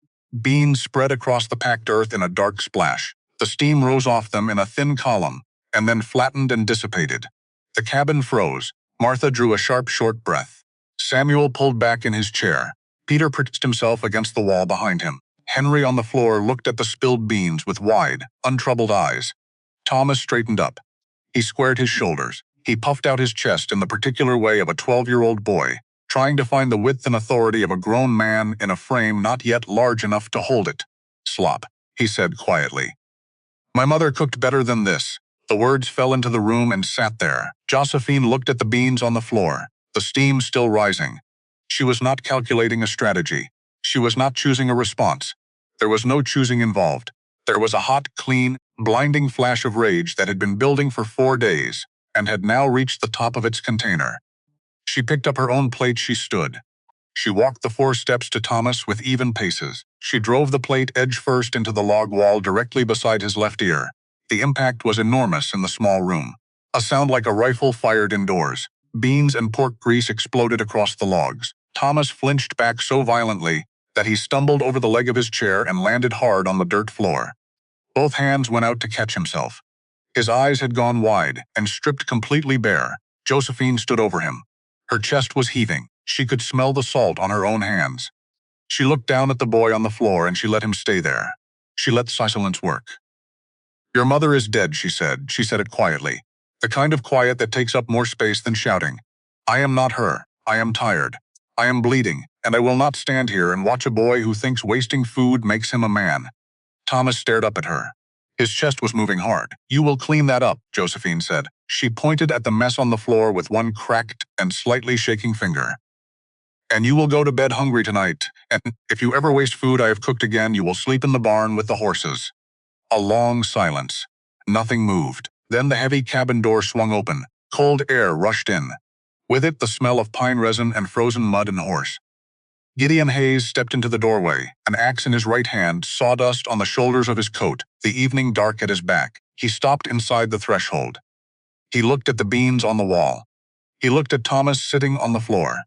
Beans spread across the packed earth in a dark splash. The steam rose off them in a thin column, and then flattened and dissipated. The cabin froze. Martha drew a sharp, short breath. Samuel pulled back in his chair. Peter pressed himself against the wall behind him. Henry on the floor looked at the spilled beans with wide, untroubled eyes. Thomas straightened up. He squared his shoulders. He puffed out his chest in the particular way of a 12-year-old boy, trying to find the width and authority of a grown man in a frame not yet large enough to hold it. "Slop," he said quietly. "My mother cooked better than this." The words fell into the room and sat there. Josephine looked at the beans on the floor, the steam still rising. She was not calculating a strategy. She was not choosing a response. There was no choosing involved. There was a hot, clean, blinding flash of rage that had been building for 4 days and had now reached the top of its container. She picked up her own plate. She stood. She walked the 4 steps to Thomas with even paces. She drove the plate edge first into the log wall directly beside his left ear. The impact was enormous in the small room. A sound like a rifle fired indoors. Beans and pork grease exploded across the logs. Thomas flinched back so violently that he stumbled over the leg of his chair and landed hard on the dirt floor. Both hands went out to catch himself. His eyes had gone wide and stripped completely bare. Josephine stood over him. Her chest was heaving. She could smell the salt on her own hands. She looked down at the boy on the floor and she let him stay there. She let silence work. "Your mother is dead," she said. She said it quietly. The kind of quiet that takes up more space than shouting. "I am not her. I am tired. I am bleeding, and I will not stand here and watch a boy who thinks wasting food makes him a man." Thomas stared up at her. His chest was moving hard. "You will clean that up," Josephine said. She pointed at the mess on the floor with one cracked and slightly shaking finger. "And you will go to bed hungry tonight, and if you ever waste food I have cooked again, you will sleep in the barn with the horses." A long silence. Nothing moved. Then the heavy cabin door swung open. Cold air rushed in. With it, the smell of pine resin and frozen mud and horse. Gideon Hayes stepped into the doorway, an axe in his right hand, sawdust on the shoulders of his coat, the evening dark at his back. He stopped inside the threshold. He looked at the beans on the wall. He looked at Thomas sitting on the floor.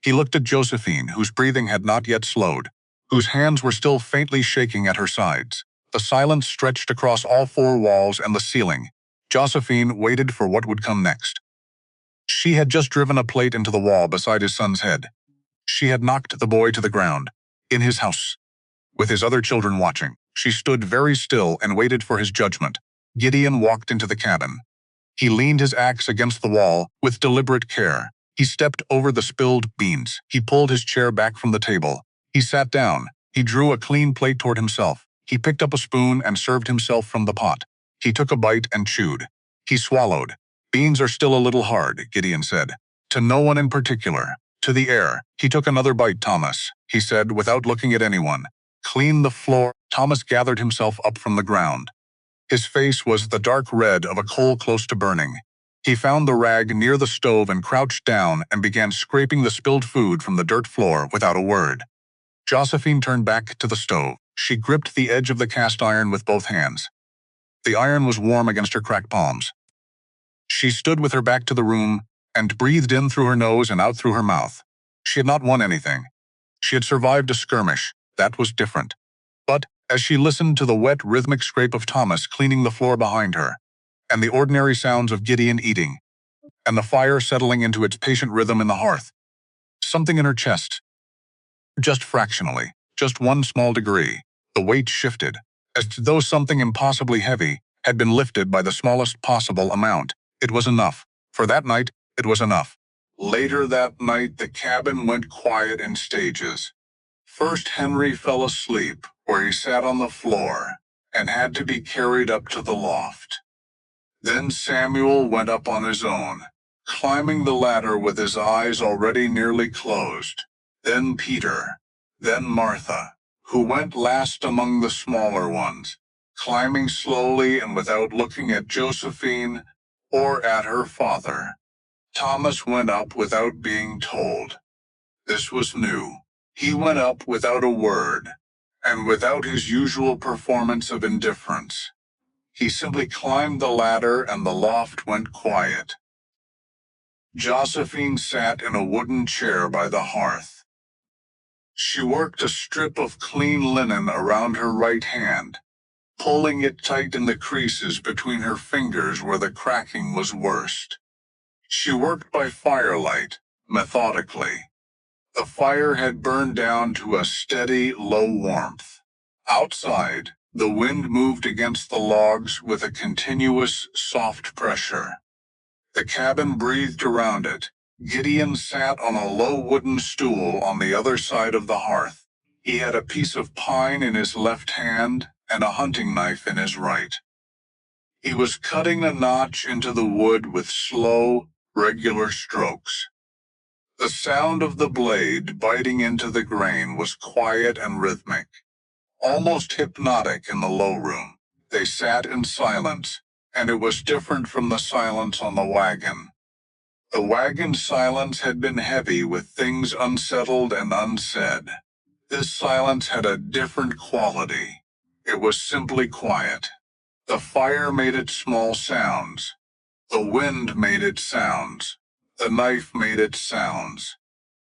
He looked at Josephine, whose breathing had not yet slowed, whose hands were still faintly shaking at her sides. The silence stretched across all 4 walls and the ceiling. Josephine waited for what would come next. She had just driven a plate into the wall beside his son's head. She had knocked the boy to the ground, in his house, with his other children watching. She stood very still and waited for his judgment. Gideon walked into the cabin. He leaned his axe against the wall with deliberate care. He stepped over the spilled beans. He pulled his chair back from the table. He sat down. He drew a clean plate toward himself. He picked up a spoon and served himself from the pot. He took a bite and chewed. He swallowed. "Beans are still a little hard," Gideon said. "To no one in particular. To the air." He took another bite. "Thomas," he said without looking at anyone. "Clean the floor." Thomas gathered himself up from the ground. His face was the dark red of a coal close to burning. He found the rag near the stove and crouched down and began scraping the spilled food from the dirt floor without a word. Josephine turned back to the stove. She gripped the edge of the cast iron with both hands. The iron was warm against her cracked palms. She stood with her back to the room and breathed in through her nose and out through her mouth. She had not won anything. She had survived a skirmish. That was different. But as she listened to the wet, rhythmic scrape of Thomas cleaning the floor behind her, and the ordinary sounds of Gideon eating, and the fire settling into its patient rhythm in the hearth, something in her chest, just fractionally, just one small degree, the weight shifted, as though something impossibly heavy had been lifted by the smallest possible amount. It was enough. For that night, it was enough. Later that night, the cabin went quiet in stages. First, Henry fell asleep, where he sat on the floor, and had to be carried up to the loft. Then Samuel went up on his own, climbing the ladder with his eyes already nearly closed. Then Peter. Then Martha, who went last among the smaller ones, climbing slowly and without looking at Josephine or at her father. Thomas went up without being told. This was new. He went up without a word, and without his usual performance of indifference. He simply climbed the ladder and the loft went quiet. Josephine sat in a wooden chair by the hearth. She worked a strip of clean linen around her right hand, pulling it tight in the creases between her fingers where the cracking was worst. She worked by firelight, methodically. The fire had burned down to a steady, low warmth. Outside, the wind moved against the logs with a continuous, soft pressure. The cabin breathed around it. Gideon sat on a low wooden stool on the other side of the hearth. He had a piece of pine in his left hand and a hunting knife in his right. He was cutting a notch into the wood with slow, regular strokes. The sound of the blade biting into the grain was quiet and rhythmic, almost hypnotic in the low room. They sat in silence, and it was different from the silence on the wagon. The wagon silence had been heavy with things unsettled and unsaid. This silence had a different quality. It was simply quiet. The fire made its small sounds. The wind made its sounds. The knife made its sounds.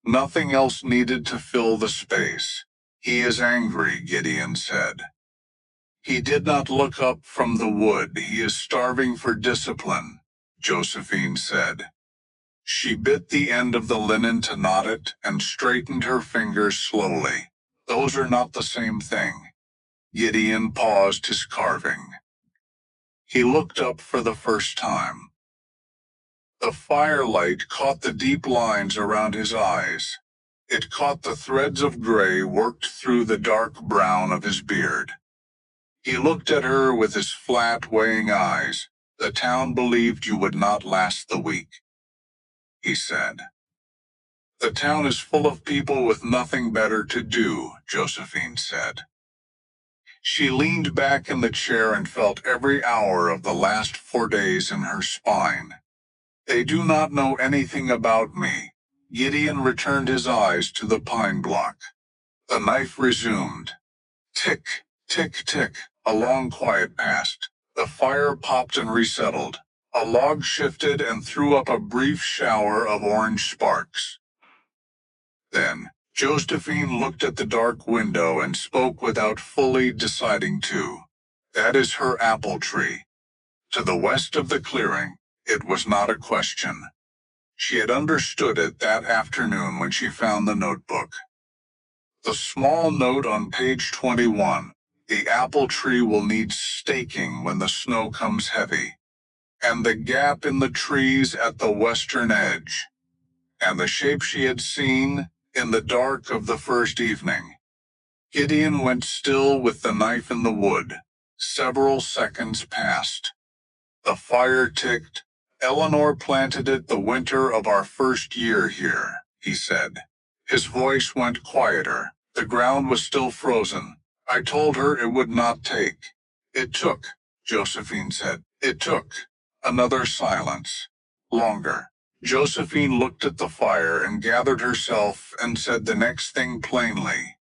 Nothing else needed to fill the space. "He is angry," Gideon said. "He did not look up from the wood. He is starving for discipline," Josephine said. She bit the end of the linen to knot it and straightened her fingers slowly. "Those are not the same thing." Gideon paused his carving. He looked up for the first time. The firelight caught the deep lines around his eyes. It caught the threads of gray worked through the dark brown of his beard. He looked at her with his flat, weighing eyes. "The town believed you would not last the week," he said. "The town is full of people with nothing better to do," Josephine said. She leaned back in the chair and felt every hour of the last 4 days in her spine. "They do not know anything about me." Gideon returned his eyes to the pine block. The knife resumed. Tick, tick, tick. A long quiet passed. The fire popped and resettled. A log shifted and threw up a brief shower of orange sparks. Then, Josephine looked at the dark window and spoke without fully deciding to. "That is her apple tree." To the west of the clearing, it was not a question. She had understood it that afternoon when she found the notebook. The small note on page 21, "The apple tree will need staking when the snow comes heavy." And the gap in the trees at the western edge. And the shape she had seen in the dark of the first evening. Gideon went still with the knife in the wood. Several seconds passed. The fire ticked. "Eleanor planted it the winter of our first year here," he said. His voice went quieter. The ground was still frozen. "I told her it would not take." "It took," Josephine said. "It took." Another silence. Longer. Josephine looked at the fire and gathered herself and said the next thing plainly.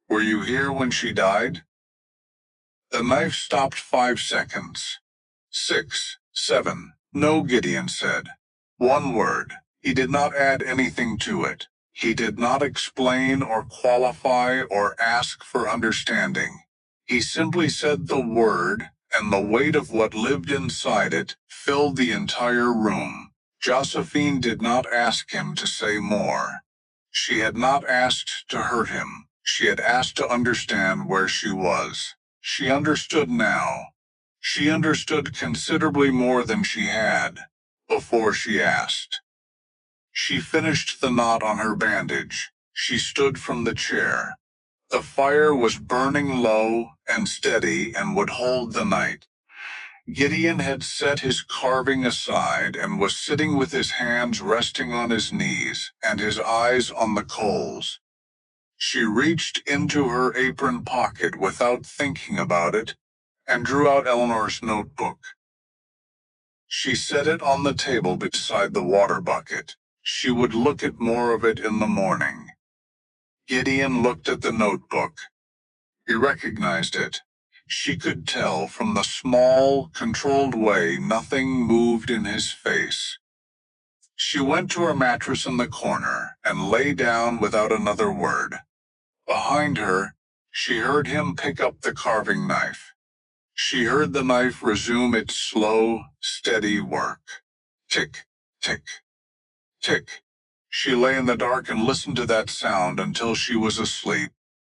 "Were you here when she died?" The knife stopped 5 seconds. 6, 7. "No," Gideon said. One word. He did not add anything to it. He did not explain or qualify or ask for understanding. He simply said the word, and the weight of what lived inside it filled the entire room. Josephine did not ask him to say more. She had not asked to hurt him. She had asked to understand where she was. She understood now. She understood considerably more than she had before she asked. She finished the knot on her bandage. She stood from the chair. The fire was burning low and steady and would hold the night. Gideon had set his carving aside and was sitting with his hands resting on his knees and his eyes on the coals. She reached into her apron pocket without thinking about it and drew out Eleanor's notebook. She set it on the table beside the water bucket. She would look at more of it in the morning. Gideon looked at the notebook. He recognized it. She could tell from the small, controlled way nothing moved in his face. She went to her mattress in the corner and lay down without another word. Behind her, she heard him pick up the carving knife. She heard the knife resume its slow, steady work. Tick, tick, tick. She lay in the dark and listened to that sound until she was asleep.